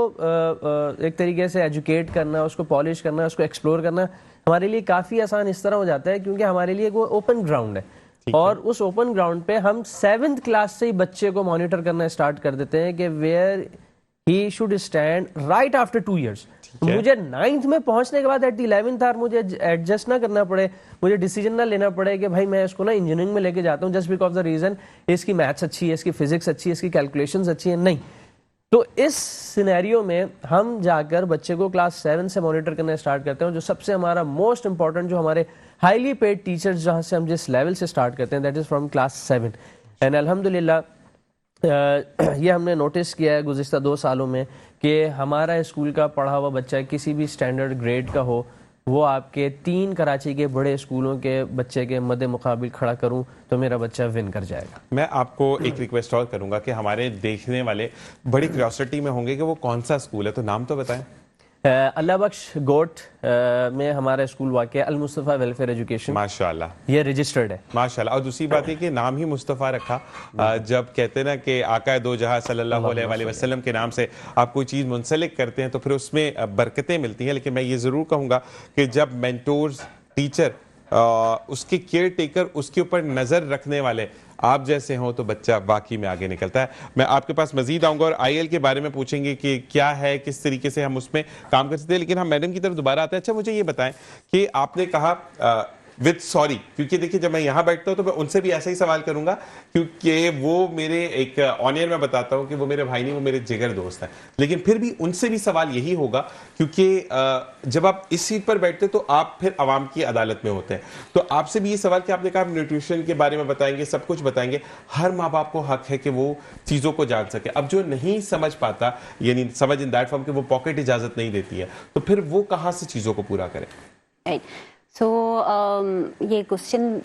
ایک طریقے سے ایجوکیٹ کرنا، اس کو پالش کرنا، اس کو ایکسپلور کرنا ہمارے لیے کافی آسان اس طرح ہو جاتا ہے کیونکہ ہمارے لیے وہ اوپن گراؤنڈ ہے. اور اس اوپن گراؤنڈ پہ ہم 7th کلاس سے ہی بچے کو مانیٹر کرنا اسٹارٹ کر دیتے ہیں کہ where he should stand right after 2 years. مجھے 9th میں پہنچنے کے بعد ایٹ دی 11th آر مجھے ایڈجسٹ نہ کرنا پڑے، مجھے ڈیسیجن نہ لینا پڑے کہ بھائی میں اس کو نا انجینئرنگ میں لے کے جاتا ہوں جسٹ بیکاز دا ریزن اس کی میتھس اچھی ہے، اس کی فزکس اچھی ہے، اس کی کیلکولیشنز اچھی ہیں. نہیں، تو اس سینیریو میں ہم جا کر بچے کو کلاس 7 سے مانیٹر کرنا اسٹارٹ کرتے ہیں. جو سب سے ہمارا موسٹ امپورٹنٹ جو ہمارے ہائیلی پیڈ ٹیچرز جہاں سے ہم جس لیول سے اسٹارٹ کرتے ہیں that is from class 7. And الحمدللہ یہ ہم نے نوٹس کیا ہے گزشتہ 2 سالوں میں کہ ہمارا اسکول کا پڑھا ہوا بچہ کسی بھی اسٹینڈرڈ گریڈ کا ہو، وہ آپ کے 3 کراچی کے بڑے اسکولوں کے بچے کے مد مقابل کھڑا کروں تو میرا بچہ ون کر جائے گا. میں آپ کو ایک ریکویسٹ اور کروں گا کہ ہمارے دیکھنے والے بڑی کیوریوسٹی میں ہوں گے کہ وہ کون سا اسکول ہے، تو نام تو بتائیں. اللہ بخش گوٹ میں ہمارا اسکول واقع ہے، المصطفیٰ ویلفیئر ایجوکیشن. ماشاءاللہ یہ رجسٹرڈ ہے ماشاءاللہ. اور دوسری بات ہے کہ نام ہی مصطفیٰ رکھا. جب کہتے ہیں نا کہ آقا دو جہاں صلی اللہ علیہ وآلہ وسلم کے نام سے آپ کوئی چیز منسلک کرتے ہیں تو پھر اس میں برکتیں ملتی ہیں. لیکن میں یہ ضرور کہوں گا کہ جب مینٹورز، ٹیچر، اس کے کیئر ٹیکر، اس کے اوپر نظر رکھنے والے آپ جیسے ہوں تو بچہ واقعی میں آگے نکلتا ہے. میں آپ کے پاس مزید آؤں گا اور آئی ایل کے بارے میں پوچھیں گے کہ کیا ہے، کس طریقے سے ہم اس میں کام کر سکتے ہیں. لیکن ہم میڈم کی طرف دوبارہ آتے ہیں. اچھا مجھے یہ بتائیں کہ آپ نے کہا وتھ سوری، کیونکہ دیکھیے جب میں یہاں بیٹھتا ہوں تو میں ان سے بھی ایسا ہی سوال کروں گا کیونکہ وہ میرے ایک آنیئر میں بتاتا ہوں کہ وہ میرے بھائی نہیں، وہ میرے جگر دوست ہیں. لیکن پھر بھی ان سے بھی سوال یہی ہوگا کیونکہ جب آپ اس سیٹ پر بیٹھتے تو آپ پھر عوام کی عدالت میں ہوتے ہیں. تو آپ سے بھی یہ سوال کہ آپ نے کہا نیوٹریشن کے بارے میں بتائیں گے، سب کچھ بتائیں گے. ہر ماں باپ کو حق ہے کہ وہ چیزوں کو جان سکے. اب جو نہیں سمجھ پاتا، یعنی سمجھ ان دیٹ فارم کہ وہ پاکٹ اجازت نہیں دیتی ہے، تو پھر وہ کہاں سے چیزوں کو پورا کرے؟ سو یہ کوشچن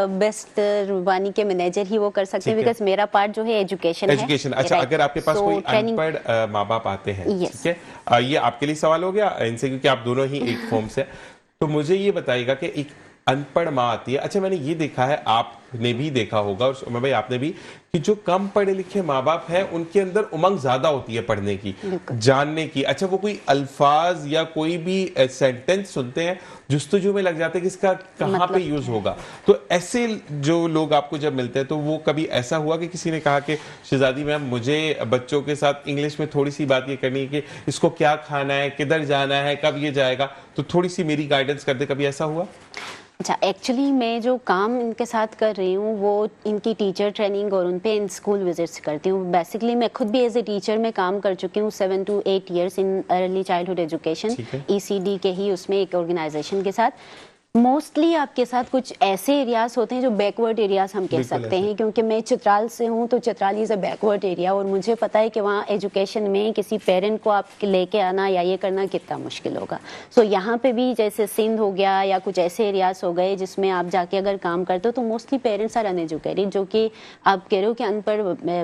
بیسٹ روبانی کے مینیجر ہی وہ کر سکتے ہیں بیکاز میرا پارٹ جو ہے ایجوکیشن ہے. ایجوکیشن. اچھا اگر آپ کے پاس کوئی ان پڑھ ماں باپ آتے ہیں، ٹھیک ہے، یہ آپ کے لیے سوال ہو گیا ان سے کیونکہ آپ دونوں ہی ایک فارم سے، تو مجھے یہ بتائیے گا کہ ایک ان پڑھ ماں آتی ہے. اچھا میں نے یہ دیکھا ہے، آپ نے بھی دیکھا ہوگا اور میں بھائی آپ نے بھی، کہ جو کم پڑھے لکھے ماں باپ ہیں ان کے اندر امنگ زیادہ ہوتی ہے پڑھنے کی، جاننے کی. اچھا وہ کوئی الفاظ یا کوئی بھی سینٹنس سنتے ہیں جستجو میں لگ جاتے ہیں کہ اس کا کہاں پہ یوز ہوگا. تو ایسے جو لوگ آپ کو جب ملتے ہیں تو وہ کبھی ایسا ہوا کہ کسی نے کہا کہ شہزادی میم مجھے بچوں کے ساتھ انگلش میں تھوڑی سی بات یہ کرنی ہے کہ اس کو کیا کھانا ہے، کدھر جانا ہے، کب یہ جائے گا، تو تھوڑی سی میری گائیڈنس کر دے، کبھی ایسا ہوا؟ اچھا ایکچولی میں جو کام ان کے ساتھ کر رہی ہوں وہ ان کی ٹیچر ٹریننگ اور ان پہ ان اسکول وزٹس کرتی ہوں. بیسکلی میں خود بھی ایز اے ٹیچر میں کام کر چکی ہوں 7 to 8 years in early childhood education, ECD کے ہی اس میں ایک آرگنائزیشن کے ساتھ. موسٹلی آپ کے ساتھ کچھ ایسے ایریاز ہوتے ہیں جو بیکورڈ ایریاز ہم کہہ سکتے ہیں کیونکہ میں چترال سے ہوں تو چترال از اے بیکورڈ ایریا اور مجھے پتا ہے کہ وہاں ایجوکیشن میں کسی پیرنٹ کو آپ لے کے آنا یا یہ کرنا کتنا مشکل ہوگا. سو یہاں پہ بھی جیسے سندھ ہو گیا یا کچھ ایسے ایریاز ہو گئے جس میں آپ جا کے اگر کام کرتے ہو تو mostly parents are uneducated, جو کہ آپ کہہ رہے ہو کہ ان پڑھ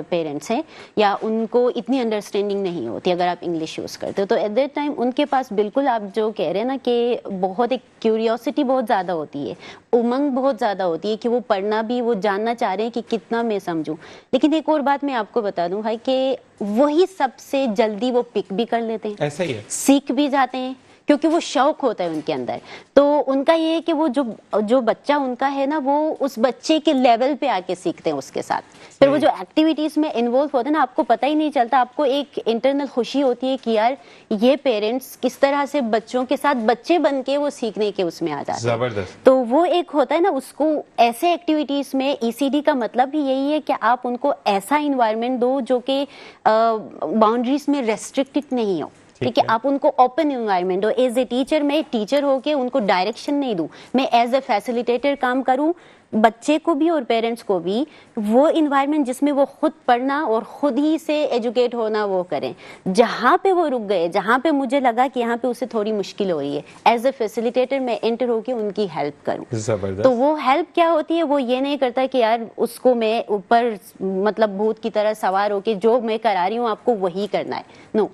پیرنٹس ہیں یا ان کو اتنی انڈرسٹینڈنگ نہیں ہوتی اگر آپ انگلش یوز کرتے ہو. تو ایٹ دیٹ ٹائم ان کے پاس بالکل آپ جو کہہ رہے ہیں نا کہ بہت ایک کیوریوسٹی بہت زیادہ ہوتی ہے، امنگ بہت زیادہ ہوتی ہے کہ وہ پڑھنا بھی، وہ جاننا چاہ رہے ہیں کہ کتنا میں سمجھوں. لیکن ایک اور بات میں آپ کو بتا دوں بھائی کہ وہی سب سے جلدی وہ پک بھی کر لیتے ہیں، ایسا ہی ہے، سیکھ بھی جاتے ہیں کیونکہ وہ شوق ہوتا ہے ان کے اندر. تو ان کا یہ ہے کہ وہ جو بچہ ان کا ہے نا وہ اس بچے کے لیول پہ آ کے سیکھتے ہیں اس کے ساتھ. پھر وہ جو ایکٹیویٹیز میں انوالو ہوتے ہیں نا آپ کو پتہ ہی نہیں چلتا، آپ کو ایک انٹرنل خوشی ہوتی ہے کہ یار یہ پیرنٹس کس طرح سے بچوں کے ساتھ بچے بن کے وہ سیکھنے کے اس میں آ جاتے ہیں. زبردست. تو وہ ایک ہوتا ہے نا اس کو ایسے ایکٹیویٹیز میں ECD کا مطلب بھی یہی ہے کہ آپ ان کو ایسا انوائرمنٹ دو جو کہ باؤنڈریز میں ریسٹرکٹڈ نہیں ہو. ٹھیک ہے, آپ ان کو اوپن انوائرمنٹ, اور ایز اے ٹیچر میں ٹیچر ہو کے ان کو ڈائریکشن نہیں دوں, میں ایز اے فیسیلیٹیٹر کام کروں, بچے کو بھی اور پیرنٹس کو بھی وہ انوائرمنٹ جس میں وہ خود پڑھنا اور خود ہی سے ایجوکیٹ ہونا وہ کریں. جہاں پہ وہ رک گئے, جہاں پہ مجھے لگا کہ یہاں پہ اسے تھوڑی مشکل ہو رہی ہے, ایز اے فیسیلیٹیٹر میں انٹر ہو کے ان کی ہیلپ کروں. تو وہ ہیلپ کیا ہوتی ہے, وہ یہ نہیں کرتا کہ یار اس کو میں اوپر مطلب بھوت کی طرح سوار ہو کے جو میں کرا رہی ہوں آپ کو وہی کرنا ہے. نو,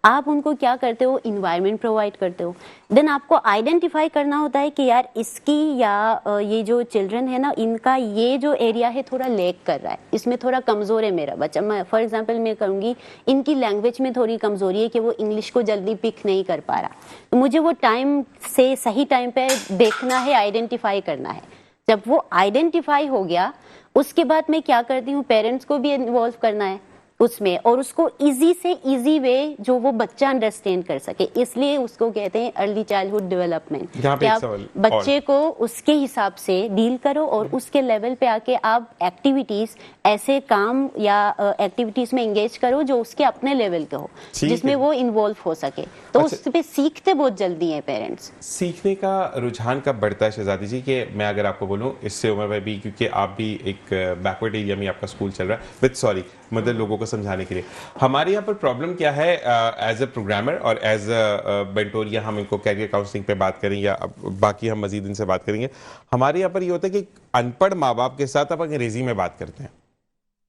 آپ ان کو کیا کرتے ہو, انوائرمنٹ پرووائڈ کرتے ہو. دین آپ کو آئیڈینٹیفائی کرنا ہوتا ہے کہ یار اس کی یا یہ جو چلڈرن ہے نا, ان کا یہ جو ایریا ہے تھوڑا لیک کر رہا ہے, اس میں تھوڑا کمزور ہے میرا بچہ. میں فار ایگزامپل میں کروں گی, ان کی لینگویج میں تھوڑی کمزوری ہے کہ وہ انگلش کو جلدی پک نہیں کر پا رہا, تو مجھے وہ ٹائم سے صحیح ٹائم پہ دیکھنا ہے, آئیڈینٹیفائی کرنا ہے. جب وہ آئیڈینٹیفائی ہو گیا, اس کے بعد میں کیا کرتی ہوں, پیرنٹس کو بھی انوالو کرنا ہے اس میں, اور اس کو ایزی سے ایزی وے جو وہ بچہ انڈرسٹینڈ کر سکے. اس لیے اس کو کہتے ہیں ارلی چائلڈہڈ ڈیولپمنٹ, کہ آپ بچے کو اس کے حساب سے ڈیل کرو اور اس کے لیول پہ آ کے آپ ایکٹیویٹیز, ایسے کام یا ایکٹیویٹیز میں انگیج کرو جو اس کے اپنے لیول کے ہو, جس میں وہ انوالو ہو سکے. تو اس پہ سیکھتے بہت جلدی ہیں پیرنٹس. سیکھنے کا رجحان کب بڑھتا ہے شہزادی جی؟ کہ میں اگر آپ کو بولوں, اس سے عمر بھائی بھی, کیونکہ آپ بھی ایک بیکورڈ ایریا میں آپ کا اسکول چل رہا ہے, وتھ سوری مطلب لوگوں کو سمجھانے کے لیے, ہمارے یہاں پر پرابلم کیا ہے ایز اے پروگرامر اور ایز اے مینٹوریا, ہم ان کو کیریئر کاؤنسلنگ پہ بات کریں یا باقی ہم مزید ان سے بات کریں گے. ہمارے یہاں پر یہ ہوتا ہے کہ ان پڑھ ماں باپ کے ساتھ آپ انگریزی میں بات کرتے ہیں,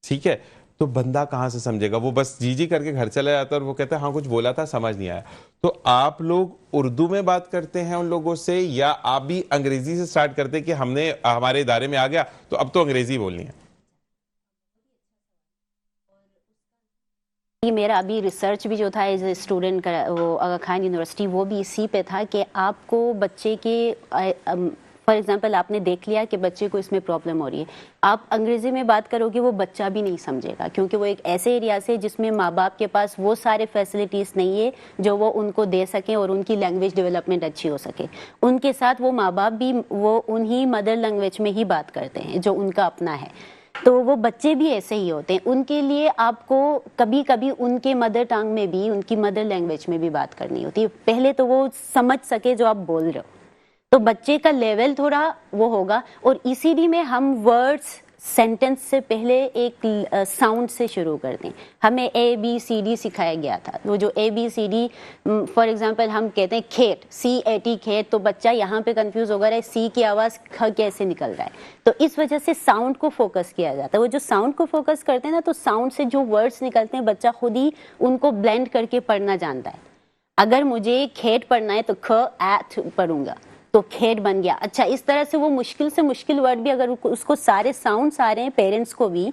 ٹھیک ہے, تو بندہ کہاں سے سمجھے گا, وہ بس جی جی کر کے گھر چلا جاتا ہے اور وہ کہتا ہے ہاں کچھ بولا تھا سمجھ نہیں آیا. تو آپ لوگ اردو میں بات کرتے ہیں ان لوگوں سے, یا آپ بھی انگریزی سے سٹارٹ کرتے ہیں کہ ہم نے ہمارے ادارے میں آ گیا تو اب تو انگریزی بولنی ہے؟ یہ میرا ابھی ریسرچ بھی جو تھا ایز اے اسٹوڈنٹ کا, وہ آغا خان یونیورسٹی, وہ بھی اسی پہ تھا کہ آپ کو بچے کے فار ایگزامپل آپ نے دیکھ لیا کہ بچے کو اس میں پرابلم ہو رہی ہے, آپ انگریزی میں بات کرو گے وہ بچہ بھی نہیں سمجھے گا, کیونکہ وہ ایک ایسے ایریا سے جس میں ماں باپ کے پاس وہ سارے فیسلٹیز نہیں ہے جو وہ ان کو دے سکیں اور ان کی لینگویج ڈیولپمنٹ اچھی ہو سکے. ان کے ساتھ وہ ماں باپ بھی وہ انہی مدر لینگویج میں ہی بات کرتے ہیں جو ان کا اپنا ہے, تو وہ بچے بھی ایسے ہی ہوتے ہیں. ان کے لیے آپ کو کبھی کبھی ان کے مدر ٹنگ میں بھی, ان کی مدر لینگویج میں بھی بات کرنی ہوتی ہے, پہلے تو وہ سمجھ سکے جو آپ بول رہے ہو, تو بچے کا لیول تھوڑا وہ ہوگا. اور ای ڈی میں ہم ورڈز سینٹنس سے پہلے ایک ساؤنڈ سے شروع کرتے ہیں. ہمیں اے بی سی ڈی سکھایا گیا تھا, وہ جو A B C D, for example ہم کہتے ہیں کھیت, سی اے ٹی کھیت, تو بچہ یہاں پہ کنفیوز ہو گیا ہے سی کی آواز کھ کیسے نکل رہا ہے. تو اس وجہ سے ساؤنڈ کو فوکس کیا جاتا ہے. وہ جو ساؤنڈ کو فوکس کرتے ہیں نا, تو ساؤنڈ سے جو ورڈز نکلتے ہیں بچہ خود ہی ان کو بلینڈ کر کے پڑھنا جانتا ہے. اگر مجھے کھیت پڑھنا ہے تو کھ ایت پڑھوں گا تو کھیت بن گیا. اچھا, اس طرح سے وہ مشکل سے مشکل ورڈ بھی اگر اس کو سارے ساؤنڈس آ رہے ہیں, پیرنٹس کو بھی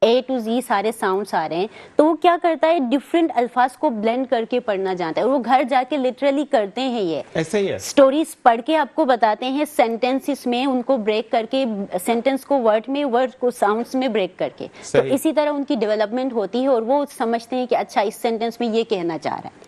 اے ٹو زی سارے ساؤنڈس آ رہے ہیں, تو وہ کیا کرتا ہے ڈفرینٹ الفاظ کو بلینڈ کر کے پڑھنا جانتا ہے. اور وہ گھر جا کے لٹرلی کرتے ہیں, یہ ایسا ہی ہے, اسٹوریز پڑھ کے آپ کو بتاتے ہیں, سینٹینسز میں ان کو بریک کر کے, سینٹینس کو ورڈ میں, ورڈ کو ساؤنڈس میں بریک کر کے, تو اسی طرح ان کی ڈیولپمنٹ ہوتی ہے اور وہ سمجھتے ہیں کہ اچھا اس سینٹینس میں یہ کہنا چاہ رہا ہے.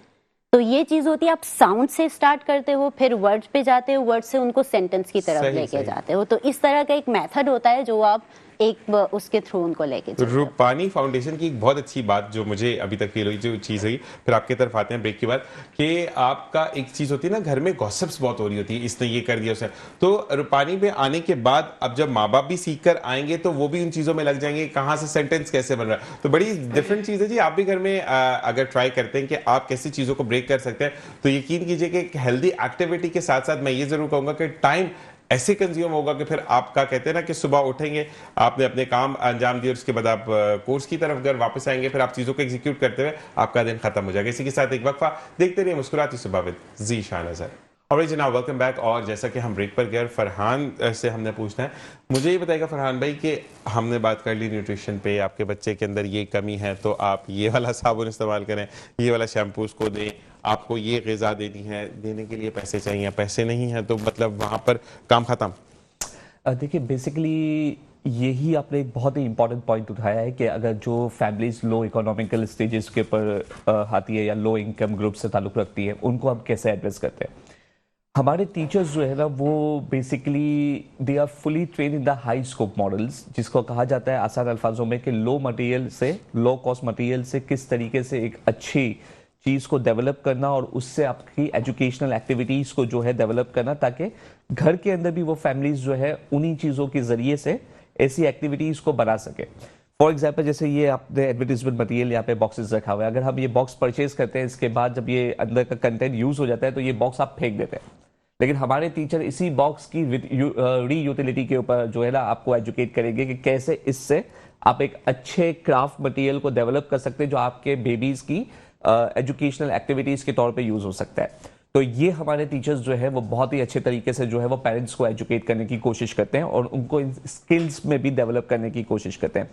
تو یہ چیز ہوتی ہے, آپ ساؤنڈ سے سٹارٹ کرتے ہو, پھر ورڈ پہ جاتے ہو, ورڈ سے ان کو سینٹنس کی طرف لے کے جاتے ہو. تو اس طرح کا ایک میتھڈ ہوتا ہے جو آپ ایک اس کے تھرو ان کو لے کے چلتے ہو. روپانی فاؤنڈیشن کی ایک بہت اچھی بات جو مجھے ابھی تک فیل ہوئی, جو چیز ہوئی, پھر آپ کی طرف آتے ہیں بریک کے بعد, کہ آپ کا ایک چیز ہوتی ہے نا, گھر میں گوسپس بہت ہو رہی ہوتی ہے, اس نے یہ کر دیا اسے, تو روپانی پہ آنے کے بعد اب جب ماں باپ بھی سیکھ کر آئیں گے تو وہ بھی ان چیزوں میں لگ جائیں گے, کہاں سے سینٹینس کیسے بن رہا ہے. تو بڑی ڈفرینٹ چیز ہے جی. آپ بھی گھر میں اگر ٹرائی کرتے ہیں کہ آپ کیسی چیزوں کو بریک کر سکتے ہیں, تو یقین کیجئے کہ ایک ہیلدی ایکٹیویٹی کے ساتھ ساتھ میں یہ ضرور کہوں گا کہ ٹائم ایسے کنزیوم ہوگا کہ پھر آپ کا کہتے ہیں نا کہ صبح اٹھیں گے, آپ نے اپنے کام انجام دیے, اور اس کے بعد آپ کورس کی طرف گھر واپس آئیں گے, پھر آپ چیزوں کو ایگزیکیوٹ کرتے ہوئے آپ کا دن ختم ہو جائے گا. اسی کے ساتھ ایک وقفہ, دیکھتے رہیے مسکراتی صبح وذ ذیشان اظہر. اور جناب ویلکم بیک. اور جیسا کہ ہم بریک پر گئے, فرحان سے ہم نے پوچھنا ہے, مجھے یہ بتائے گا فرحان بھائی کہ ہم نے بات کر لی نیوٹریشن پہ, آپ کے بچے کے اندر یہ کمی ہے تو آپ یہ والا صابن استعمال کریں, یہ والا شیمپو اس کو دیں, آپ کو یہ غذا دینی ہے, دینے کے لیے پیسے چاہیے, پیسے نہیں ہیں تو مطلب وہاں پر کام ختم. دیکھیے بیسیکلی یہی آپ نے ایک بہت ہی امپورٹنٹ پوائنٹ اٹھایا ہے کہ اگر جو فیملیز لو اکنامیکل سٹیجز کے اوپر آتی ہے یا لو انکم گروپ سے تعلق رکھتی ہے, ان کو ہم کیسے ایڈریس کرتے ہیں. ہمارے ٹیچرز جو ہے نا, وہ basically they are fully trained in the high scope models, جس کو کہا جاتا ہے آسان الفاظوں میں کہ لو مٹیریل سے, لو کاسٹ مٹیریل سے کس طریقے سے ایک اچھی چیز کو ڈیولپ کرنا اور اس سے آپ کی ایجوکیشنل ایکٹیویٹیز کو جو ہے ڈیولپ کرنا تاکہ گھر کے اندر بھی وہ فیملیز جو ہے انہی چیزوں کے ذریعے سے ایسی ایکٹیویٹیز کو بنا سکے. فار ایگزامپل جیسے یہ آپ نے ایڈورٹیزمنٹ مٹیریل یہاں پہ باکسز رکھا ہوا ہے, اگر ہم یہ باکس پرچیز کرتے ہیں اس کے بعد جب یہ اندر کا کنٹینٹ یوز ہو جاتا ہے تو یہ باکس آپ پھینک دیتے ہیں, لیکن ہمارے ٹیچر اسی باکس کی ری یوٹیلیٹی کے اوپر جو ہے نا آپ کو ایجوکیٹ کریں گے کہ کیسے اس سے آپ ایک اچھے کرافٹ مٹیریل کو ڈیولپ کر سکتے ہیں جو آپ کے بیبیز کی ایجوکیشنل ایکٹیویٹیز کے طور پہ یوز ہو سکتا ہے. تو یہ ہمارے ٹیچرز جو ہے وہ بہت ہی اچھے طریقے سے جو ہے وہ پیرنٹس کو ایجوکیٹ کرنے کی کوشش کرتے ہیں اور ان کو ان اسکلز میں بھی ڈیولپ کرنے کی کوشش کرتے ہیں.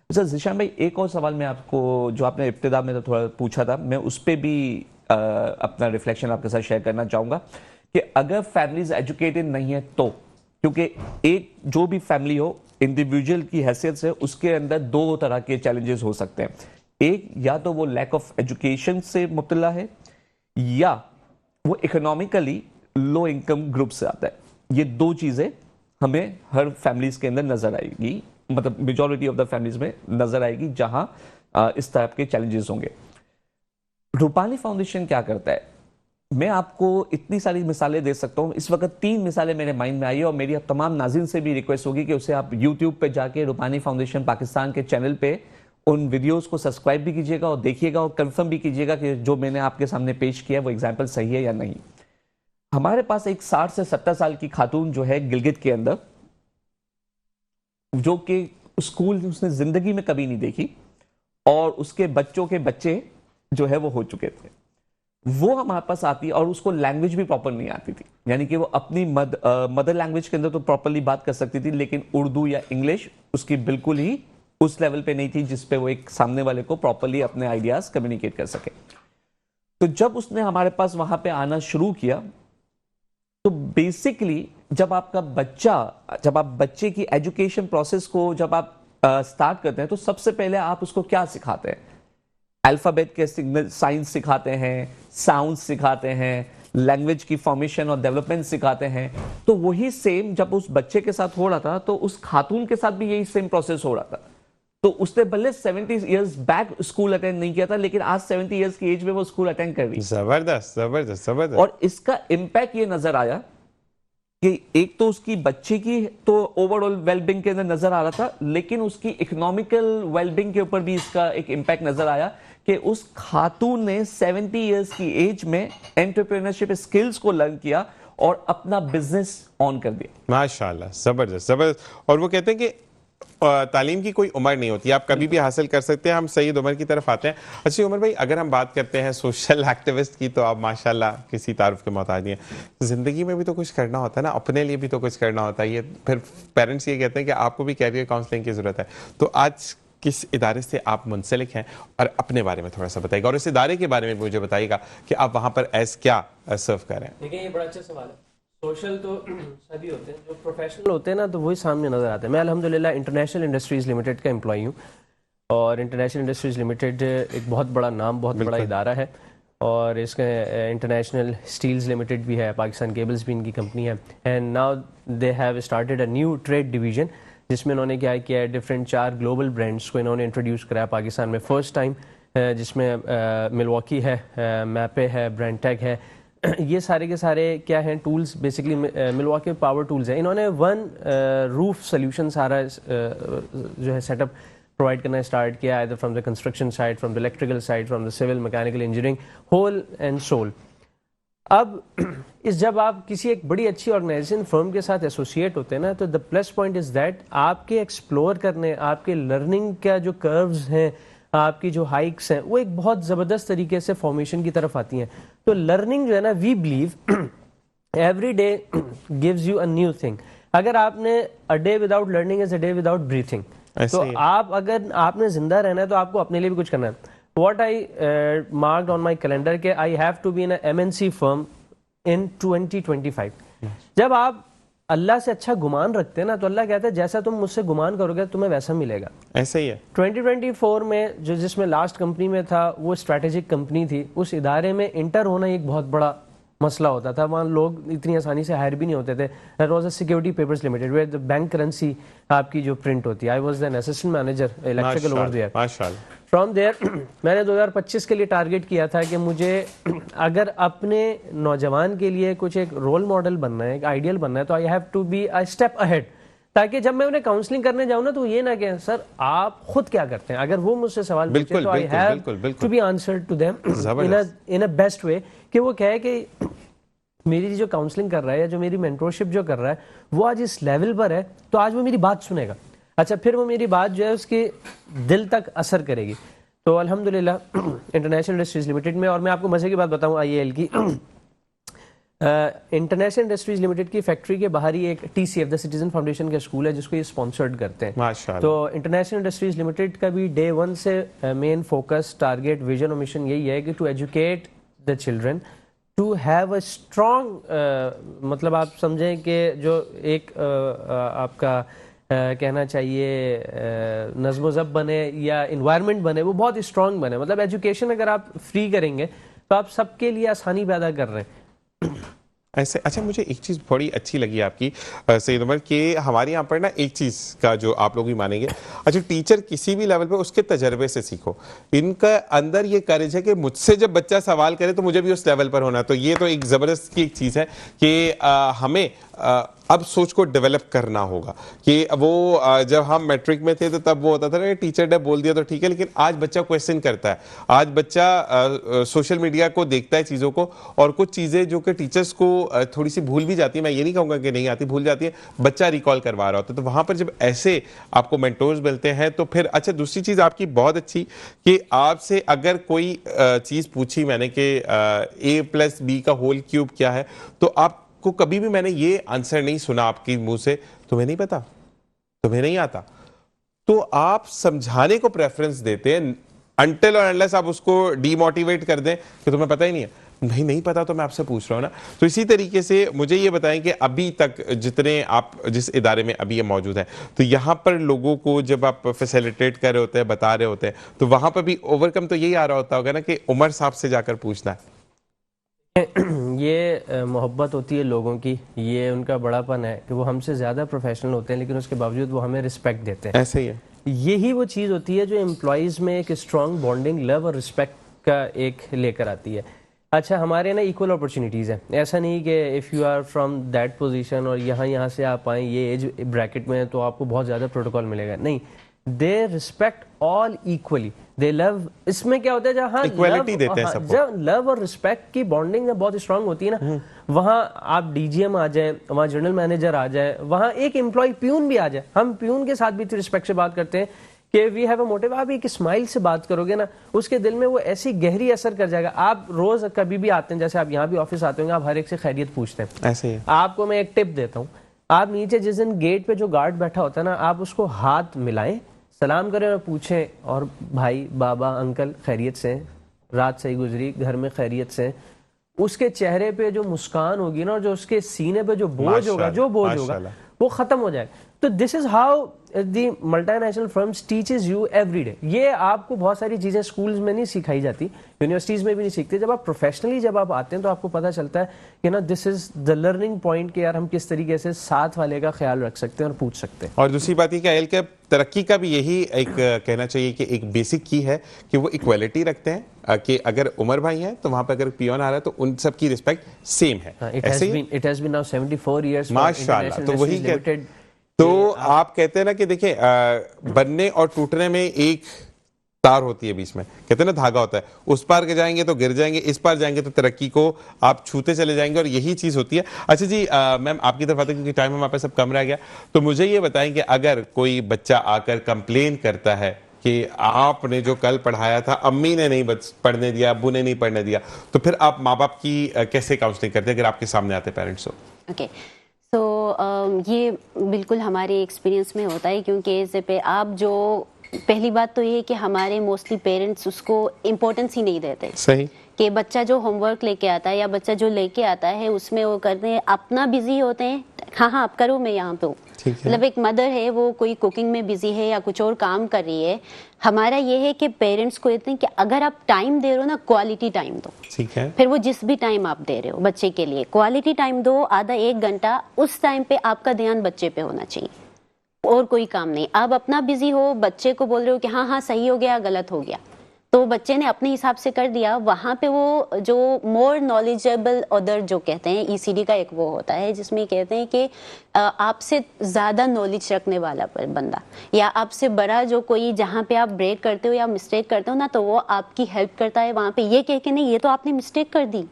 سر ذیشان بھائی, ایک اور سوال میں آپ کو جو آپ نے ابتدا میں تھوڑا پوچھا تھا, میں اس پہ بھی اپنا ریفلیکشن آپ کے ساتھ شیئر کرنا چاہوں گا کہ اگر فیملیز ایجوکیٹڈ نہیں ہیں تو, کیونکہ ایک جو بھی فیملی ہو انڈیویجول کی حیثیت سے اس کے اندر دو طرح کے چیلنجز ہو سکتے ہیں. ایک یا تو وہ لیک آف ایجوکیشن سے مبتلا ہے یا وہ اکنامکلی لو انکم گروپ سے آتا ہے. یہ دو چیزیں ہمیں ہر فیملیز کے اندر نظر آئے گی, مطلب میجورٹی آف دا فیملیز میں نظر آئے گی جہاں اس طرح کے چیلنجز ہوں گے. روپانی فاؤنڈیشن کیا کرتا ہے, میں آپ کو اتنی ساری مثالیں دے سکتا ہوں. اس وقت 3 مثالیں میرے مائنڈ میں آئی ہے اور میری تمام ناظرین سے بھی ریکویسٹ ہوگی کہ اسے آپ یوٹیوب پہ جا کے روپانی فاؤنڈیشن پاکستان کے چینل پہ ان ویڈیوز کو سبسکرائب بھی کیجیے گا اور دیکھیے گا اور کنفرم بھی کیجیے گا کہ جو میں نے آپ کے سامنے پیش کیا ہے وہ ایگزامپل صحیح ہے یا نہیں. ہمارے پاس ایک 60 سے 70 سال کی خاتون جو ہے گلگت کے اندر, جو کہ اسکول اس نے زندگی میں کبھی نہیں دیکھی اور اس کے بچوں کے بچے جو ہے وہ ہو چکے تھے. وہ ہمارے پاس آتی اور اس کو لینگویج بھی پراپر نہیں آتی تھی, یعنی کہ وہ اپنی مدر لینگویج کے اندر تو پراپرلی بات کر سکتی تھی لیکن اردو یا انگلش اس کی بالکل ہی اس لیول پہ نہیں تھی جس پہ وہ ایک سامنے والے کو پراپرلی اپنے آئیڈیاز کمیونیکیٹ کر سکے. تو جب اس نے ہمارے پاس وہاں پہ آنا شروع کیا تو بیسکلی جب آپ بچے کی ایجوکیشن پروسیس کو جب آپ سٹارٹ کرتے ہیں تو سب سے پہلے آپ اس کو کیا سکھاتے ہیں؟ الفابیٹ کے سائنس سکھاتے ہیں, ساؤنڈ سکھاتے ہیں, لینگویج کی فارمیشن اور ڈیولپمنٹ سکھاتے ہیں. تو وہی سیم جب اس بچے کے ساتھ ہو رہا تھا تو اس خاتون کے ساتھ بھی یہی سیم پروسیس ہو رہا تھا. تو اس نے بھلے 70 ایئرز بیک اسکول اٹینڈ نہیں کیا تھا لیکن آج 70 ایئرز کی ایج میں وہ اسکول اٹینڈ کر رہی. زبردست زبردست زبردست. اور اس کا امپیکٹ یہ نظر آیا کہ ایک تو اس کی بچے کی تو اوور آل ویل بینگ کے اندر نظر آ رہا تھا, لیکن اس کی اکنامیکل ویل بینگ کے اوپر بھی اس کا ایک امپیکٹ نظر آیا کہ اس خاتون نے 70 ایئرز کی ایج میں انٹرپرینرشپ اسکلز کو لرن کیا اور اپنا بزنس آن کر دیا. ماشاءاللہ, زبردست زبردست. اور وہ کہتے ہیں کہ تعلیم کی کوئی عمر نہیں ہوتی, آپ کبھی بھی حاصل کر سکتے ہیں. ہم سید عمر کی طرف آتے ہیں. اچھا عمر بھائی, اگر ہم بات کرتے ہیں سوشل ایکٹیوسٹ کی تو آپ ماشاءاللہ کسی تعارف کے محتاج نہیں ہیں. زندگی میں بھی تو کچھ کرنا ہوتا ہے نا, اپنے لیے بھی تو کچھ کرنا ہوتا ہے. یہ پھر پیرنٹس یہ کہتے ہیں کہ آپ کو بھی کیریئر کاؤنسلنگ کی ضرورت ہے. تو آج کس ادارے سے آپ منسلک ہیں اور اپنے بارے میں تھوڑا سا بتائیے گا, اور اس ادارے کے بارے میں مجھے بتائیے گا کہ آپ وہاں پر ایز کیا سرو کر رہے ہیں. دیکھیں یہ بڑا اچھا سوال ہے. سوشل تو سبھی ہوتے ہیں, جو پروفیشنل ہوتے ہیں نا تو وہی سامنے نظر آتے ہیں. میں الحمدللہ انٹرنیشنل انڈسٹریز لمیٹڈ کا امپلائی ہوں اور انٹرنیشنل انڈسٹریز لمیٹڈ ایک بہت بڑا نام, بہت بڑا ادارہ ہے اور اس کا انٹرنیشنل اسٹیلز لمیٹڈ بھی ہے, پاکستان کیبلز بھی ان کی کمپنی ہے. And now they have started a new trade division جس میں انہوں نے کیا کیا ہے, ڈفرینٹ 4 گلوبل برانڈس کو انہوں نے انٹروڈیوس کرایا پاکستان میں فرسٹ ٹائم, جس میں ملواکی ہے, میپے ہے, برانڈ ٹیک ہے. یہ سارے کے سارے کیا ہیں tools, basically Milwaukee power tools ہیں. انہوں نے 1 روف سلیوشن سارا جو ہے سیٹ اپ پرووائڈ کرنا اسٹارٹ کیا, either from the construction side, from the electrical side, from the civil mechanical engineering, whole and civil. اب جب آپ کسی ایک بڑی اچھی آرگنائزیشن فرم کے ساتھ ایسوسیٹ ہوتے ہیں نا تو دا پلس پوائنٹ از دیٹ آپ کے ایکسپلور کرنے, آپ کے لرننگ کا جو کروز ہیں, آپ کی جو ہائکس ہیں, وہ ایک بہت زبردست طریقے سے فارمیشن کی طرف آتی ہیں. تو لرننگ جو ہے نا, we believe every day gives you a new thing. اگر آپ نے a day without learning is a day without breathing. تو آپ نے زندہ رہنا ہے تو آپ کو اپنے لیے بھی کچھ کرنا ہے. What I marked on my calendar کہ I have to be in a MNC firm in 2025. جب آپ اللہ سے اچھا گمان رکھتے ہیں نا تو اللہ کہتا ہے جیسا تم مجھ سے گمان کرو گے تمہیں ویسا ملے گا. ایسا ہی ہے. 2024 میں جس میں لاسٹ کمپنی میں تھا وہ اسٹریٹجک کمپنی تھی, اس ادارے میں انٹر ہونا ایک بہت بڑا مسئلہ ہوتا تھا. وہاں لوگ اتنی آسانی سے ہائر بھی نہیں ہوتے تھے. That was a security papers limited where bank currency آپ کی جو پرنٹ ہوتی ہے. I was an assistant manager electrical over there. From there میں نے 2025 کے لیے ٹارگیٹ کیا تھا کہ مجھے اگر اپنے نوجوان کے لیے کچھ ایک رول ماڈل بننا ہے, ایک آئیڈیل بننا ہے, تو I have to be a step ahead, تاکہ جب میں انہیں کاؤنسلنگ کرنے جاؤں نا تو یہ نہ کہ سر آپ خود کیا کرتے ہیں. اگر وہ مجھ سے سوال پوچھے تو I have to be answer to them in a best way, کہ وہ کہے کہ میری جو کاؤنسلنگ کر رہا ہے یا جو میری مینٹورشپ جو کر رہا ہے وہ آج اس لیول پر ہے تو آج وہ میری بات سنے گا. اچھا پھر وہ میری بات جو ہے اس کے دل تک اثر کرے گی. تو الحمدللہ انٹرنیشنل انڈسٹریز لمیٹڈ میں, اور میں آپ کو مزے کی بات بتاؤں آئی اے ایل کی, انٹرنیشنل انڈسٹریز لمیٹڈ کی فیکٹری کے باہر ہی ایک T C F the citizen foundation کا اسکول ہے جس کو یہ اسپانسرڈ کرتے ہیں. تو انٹرنیشنل انڈسٹریز لمیٹڈ کا بھی ڈے 1 سے مین فوکس, ٹارگیٹ, ویژن اور مشن یہی ہے کہ to educate the children to have a strong, مطلب آپ سمجھیں کہ جو ایک آپ کا کہنا چاہیے نظم و ضبط بنے یا انوائرمنٹ بنے, وہ بہت اسٹرانگ بنے. مطلب ایجوکیشن اگر آپ فری کریں گے تو آپ سب کے لیے آسانی پیدا کر رہے ہیں ایسے. اچھا مجھے ایک چیز بڑی اچھی لگی آپ کی سید عمر, کہ ہمارے یہاں پر نا ایک چیز کا جو آپ لوگ بھی مانیں گے, اچھا ٹیچر کسی بھی لیول پہ اس کے تجربے سے سیکھو. ان کا اندر یہ کریج ہے کہ مجھ سے جب بچہ سوال کرے تو مجھے بھی اس لیول پر ہونا. تو یہ تو ایک زبردست کی ایک چیز ہے کہ ہمیں اب سوچ کو ڈیولپ کرنا ہوگا. کہ وہ جب ہم میٹرک میں تھے تو تب وہ ہوتا تھا نا کہ ٹیچر نے بول دیا تو ٹھیک ہے, لیکن آج بچہ کویسچن کرتا ہے, آج بچہ سوشل میڈیا کو دیکھتا ہے چیزوں کو, اور کچھ چیزیں جو کہ ٹیچرز کو تھوڑی سی بھول بھی جاتی ہے, میں یہ نہیں کہوں گا کہ نہیں آتی, بھول جاتی ہے, بچہ ریکال کروا رہا ہوتا ہے. تو وہاں پر جب ایسے آپ کو مینٹورز ملتے ہیں تو پھر اچھا دوسری چیز آپ کی بہت اچھی کہ آپ سے اگر کوئی چیز پوچھی میں نے کہ A+B کیا ہے, تو آپ کو کبھی بھی میں نے یہ آنسر نہیں سنا آپ کی منہ سے تمہیں نہیں پتا, تمہیں نہیں آتا. تو آپ سمجھانے کو پریفرنس دیتے ہیں انٹل اور انلیس آپ اس کو ڈی موٹیویٹ کر دیں کہ تمہیں پتہ ہی نہیں ہے. نہیں پتا تو میں آپ سے پوچھ رہا ہوں نا. تو اسی طریقے سے مجھے یہ بتائیں کہ ابھی تک جتنے آپ جس ادارے میں ابھی یہ موجود ہیں, تو یہاں پر لوگوں کو جب آپ فیسیلیٹیٹ کر رہے ہوتے ہیں, بتا رہے ہوتے ہیں, تو وہاں پر بھی اوور کم تو یہی آ رہا ہوتا ہوگا نا کہ عمر صاحب سے جا کر پوچھنا ہے. یہ محبت ہوتی ہے لوگوں کی, یہ ان کا بڑا پن ہے کہ وہ ہم سے زیادہ پروفیشنل ہوتے ہیں لیکن اس کے باوجود وہ ہمیں رسپیکٹ دیتے ہیں. ایسے ہی ہے, یہی وہ چیز ہوتی ہے جو امپلائیز میں ایک اسٹرانگ بانڈنگ, لو اور رسپیکٹ کا ایک لے کر آتی ہے. اچھا ہمارے نا ایکول اپرچونیٹیز ہیں, ایسا نہیں کہ if you are from that position اور یہاں سے آپ آئیں یہ ایج بریکٹ میں تو آپ کو بہت زیادہ پروٹوکول ملے گا. نہیں, دے ریسپیکٹ آل ایکولی, دے لو. اس میں کیا ہوتا ہے جہاں جب لو اور ریسپیکٹ کی بانڈنگ بہت اسٹرانگ ہوتی ہے نا, وہاں آپ ڈی جی ایم آ جائیں, وہاں جنرل مینیجر آ جائے, وہاں ایک امپلائی پیون بھی آ جائے, ہم پیون کے ساتھ بھی ریسپیکٹ سے بات کرتے ہیں کہ وی ہیو اے موٹیو. آپ ایک اسمائل سے بات کرو گے نا, اس کے دل میں وہ ایسی گہری اثر کر جائے گا. آپ روز کبھی بھی آتے ہیں, جیسے آپ یہاں بھی آفس آتے ہوں گے, آپ ہر ایک سے خیریت پوچھتے ہیں. ایسے ہی آپ کو میں ایک ٹپ دیتا ہوں, آپ نیچے جس دن گیٹ پہ جو گارڈ بیٹھا ہوتا ہے نا, آپ اس کو ہاتھ ملائیں, سلام کریں اور پوچھیں, اور بھائی بابا انکل خیریت سے, رات صحیح گزری, گھر میں خیریت سے. اس کے چہرے پہ جو مسکان ہوگی نا, اور جو اس کے سینے پہ جو بوجھ ہوگا وہ ختم ہو جائے. تو this is how the multinational firms teaches you every day. یہ آپ کو بہت ساری چیزیں اسکولز میں نہیں سکھائی جاتی, یونیورسٹیز میں بھی نہیں سیکھتے. جب آپ پروفیشنلی جب آپ آتے ہیں تو آپ کو پتہ چلتا ہے کہ نا دس از دا لرننگ پوائنٹ کہ یار ہم کس طریقے سے ساتھ والے کا خیال رکھ سکتے ہیں اور پوچھ سکتے ہیں. اور دوسری بات یہ کہ ایل کے ترقی کا بھی یہی ایک کہنا چاہیے کہ ایک بیسک کی ہے کہ وہ ایکویلٹی رکھتے ہیں, کہ اگر عمر بھائی ہیں تو وہاں پہ اگر پیون آ رہا ہے تو ان سب کی رسپیکٹ سیم ہے. It has been now 74 years. ماشاءاللہ. تو وہی تو آپ کہتے ہیں نا کہ دیکھیں بننے اور ٹوٹنے میں ایک تار ہوتی ہے بیچ میں, کہتے ہیں نا دھاگا ہوتا ہے, اس پار کے جائیں گے تو گر جائیں گے, اس پار جائیں گے تو ترقی کو آپ چھوتے چلے جائیں گے, اور یہی چیز ہوتی ہے. اچھا جی میم آپ کی طرف آتے ہیں کیونکہ ٹائم ہمارے پاس سب کم رہ گیا, تو مجھے یہ بتائیں کہ اگر کوئی بچہ آ کر کمپلین کرتا ہے کہ آپ نے جو کل پڑھایا تھا امی نے نہیں پڑھنے دیا, ابو نے نہیں پڑھنے دیا, تو پھر آپ ماں باپ کی کیسے کاؤنسلنگ کرتے ہیں اگر آپ کے سامنے آتے پیرنٹس ہو؟ اوکے, تو یہ بالکل ہمارے ایکسپیرینس میں ہوتا ہے, کیونکہ اس پہ آپ جو پہلی بات تو یہ کہ ہمارے موسٹلی پیرنٹس اس کو امپورٹنس ہی نہیں دیتے. صحیح, کہ بچہ جو ہوم ورک لے کے آتا ہے یا بچہ جو لے کے آتا ہے اس میں وہ کرتے ہیں اپنا بزی ہوتے ہیں, ہاں ہاں آپ کرو میں یہاں پہ ہوں. مطلب ایک مدر ہے وہ کوئی کوکنگ میں بزی ہے یا کچھ اور کام کر رہی ہے, ہمارا یہ ہے کہ پیرنٹس کو اتنے کہ اگر آپ ٹائم دے رہے ہو نا, کوالٹی ٹائم دو. پھر وہ جس بھی ٹائم آپ دے رہے ہو بچے کے لیے کوالٹی ٹائم دو, آدھا 1 گھنٹہ, اس ٹائم پہ آپ کا دھیان بچے پہ ہونا چاہیے اور کوئی کام نہیں. آپ اپنا بزی ہو, بچے کو بول رہے ہو کہ ہاں ہاں صحیح ہو گیا غلط ہو گیا, تو بچے نے اپنے حساب سے کر دیا. وہاں پہ وہ جو مور نالجیبل ادر جو کہتے ہیں, ECD کا ایک وہ ہوتا ہے جس میں کہتے ہیں کہ آپ سے زیادہ نالج رکھنے والا بندہ یا آپ سے بڑا جو کوئی, جہاں پہ آپ بریک کرتے ہو یا مسٹیک کرتے ہو نا, تو وہ آپ کی ہیلپ کرتا ہے وہاں پہ, یہ کہہ کے نہیں یہ تو آپ نے مسٹیک کر دی,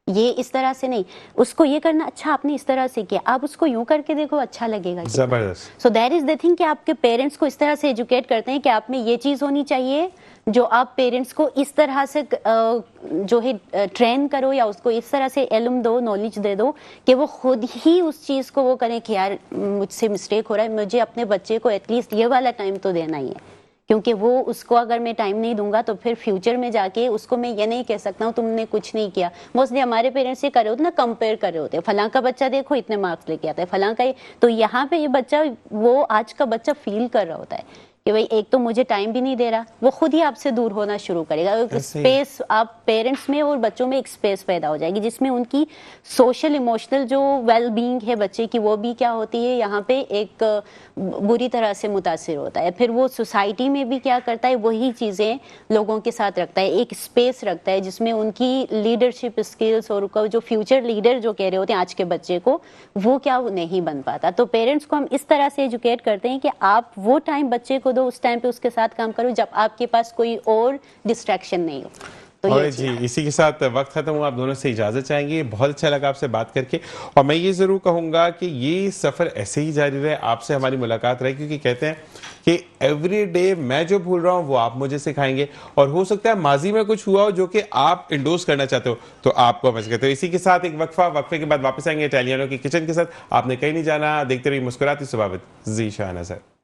یہ اس طرح سے نہیں, اس کو یہ کرنا, اچھا آپ نے اس طرح سے کیا, آپ اس کو یوں کر کے دیکھو اچھا لگے گا. زبردست. So that is the thing کہ آپ کے پیرنٹس کو اس طرح سے ایجوکیٹ کرتے ہیں کہ آپ میں یہ چیز ہونی چاہیے, جو آپ پیرنٹس کو اس طرح سے جو ہے ٹرین کرو یا اس کو اس طرح سے علم دو, نالج دے دو کہ وہ خود ہی اس چیز کو وہ کریں کہ یار مجھ سے مسٹیک ہو رہا ہے, مجھے اپنے بچے کو ایٹ لیسٹ یہ والا ٹائم تو دینا ہی ہے, کیونکہ وہ اس کو اگر میں ٹائم نہیں دوں گا تو پھر فیوچر میں جا کے اس کو میں یہ نہیں کہہ سکتا ہوں تم نے کچھ نہیں کیا. موسٹلی ہمارے پیرنٹس یہ کر رہے ہوتے نا, کمپیئر کر رہے ہوتے, فلاں کا بچہ دیکھو اتنے مارکس لے کے آتا ہے, فلاں کا, تو یہاں پہ یہ بچہ, وہ آج کا بچہ فیل کر رہا ہوتا ہے کہ بھائی ایک تو مجھے ٹائم بھی نہیں دے رہا, وہ خود ہی آپ سے دور ہونا شروع کرے گا. ایک اسپیس آپ پیرنٹس میں اور بچوں میں ایک اسپیس پیدا ہو جائے گی جس میں ان کی سوشل ایموشنل جو ویل بینگ ہے بچے کی, وہ بھی کیا ہوتی ہے یہاں پہ ایک بری طرح سے متاثر ہوتا ہے. پھر وہ سوسائٹی میں بھی کیا کرتا ہے, وہی چیزیں لوگوں کے ساتھ رکھتا ہے, ایک اسپیس رکھتا ہے جس میں ان کی لیڈرشپ اسکلس اور جو فیوچر لیڈر جو کہہ رہے ہوتے ہیں آج کے بچے کو, وہ کیا وہ نہیں بن پاتا. تو پیرنٹس کو ہم اس طرح سے ایجوکیٹ کرتے ہیں کہ آپ وہ ٹائم بچے کو دو, اس ٹائم پہ اس کے ساتھ کام کرو جب آپ کے پاس کوئی اور ڈسٹریکشن نہیں ہو. اور جی اسی کے ساتھ وقت ختم ہوا, آپ دونوں سے اجازت چاہیں گے. بہت اچھا لگا آپ سے بات کر کے, اور میں یہ ضرور کہوں گا کہ یہ سفر ایسے ہی جاری رہے, آپ سے ہماری ملاقات رہے, کیونکہ کہتے ہیں کہ ایوری ڈے میں جو بھول رہا ہوں وہ آپ مجھے سکھائیں گے, اور ہو سکتا ہے ماضی میں کچھ ہوا ہو جو کہ آپ انڈورس کرنا چاہتے ہو تو آپ کو سکھاتے ہو. اسی کے ساتھ ایک وقفے کے بعد واپس آئیں گے اٹیلیانو کی کچن کے ساتھ. آپ نے کہیں نہیں جانا, دیکھتے رہیے مسکراتی صبح. جی شاہانہ سر.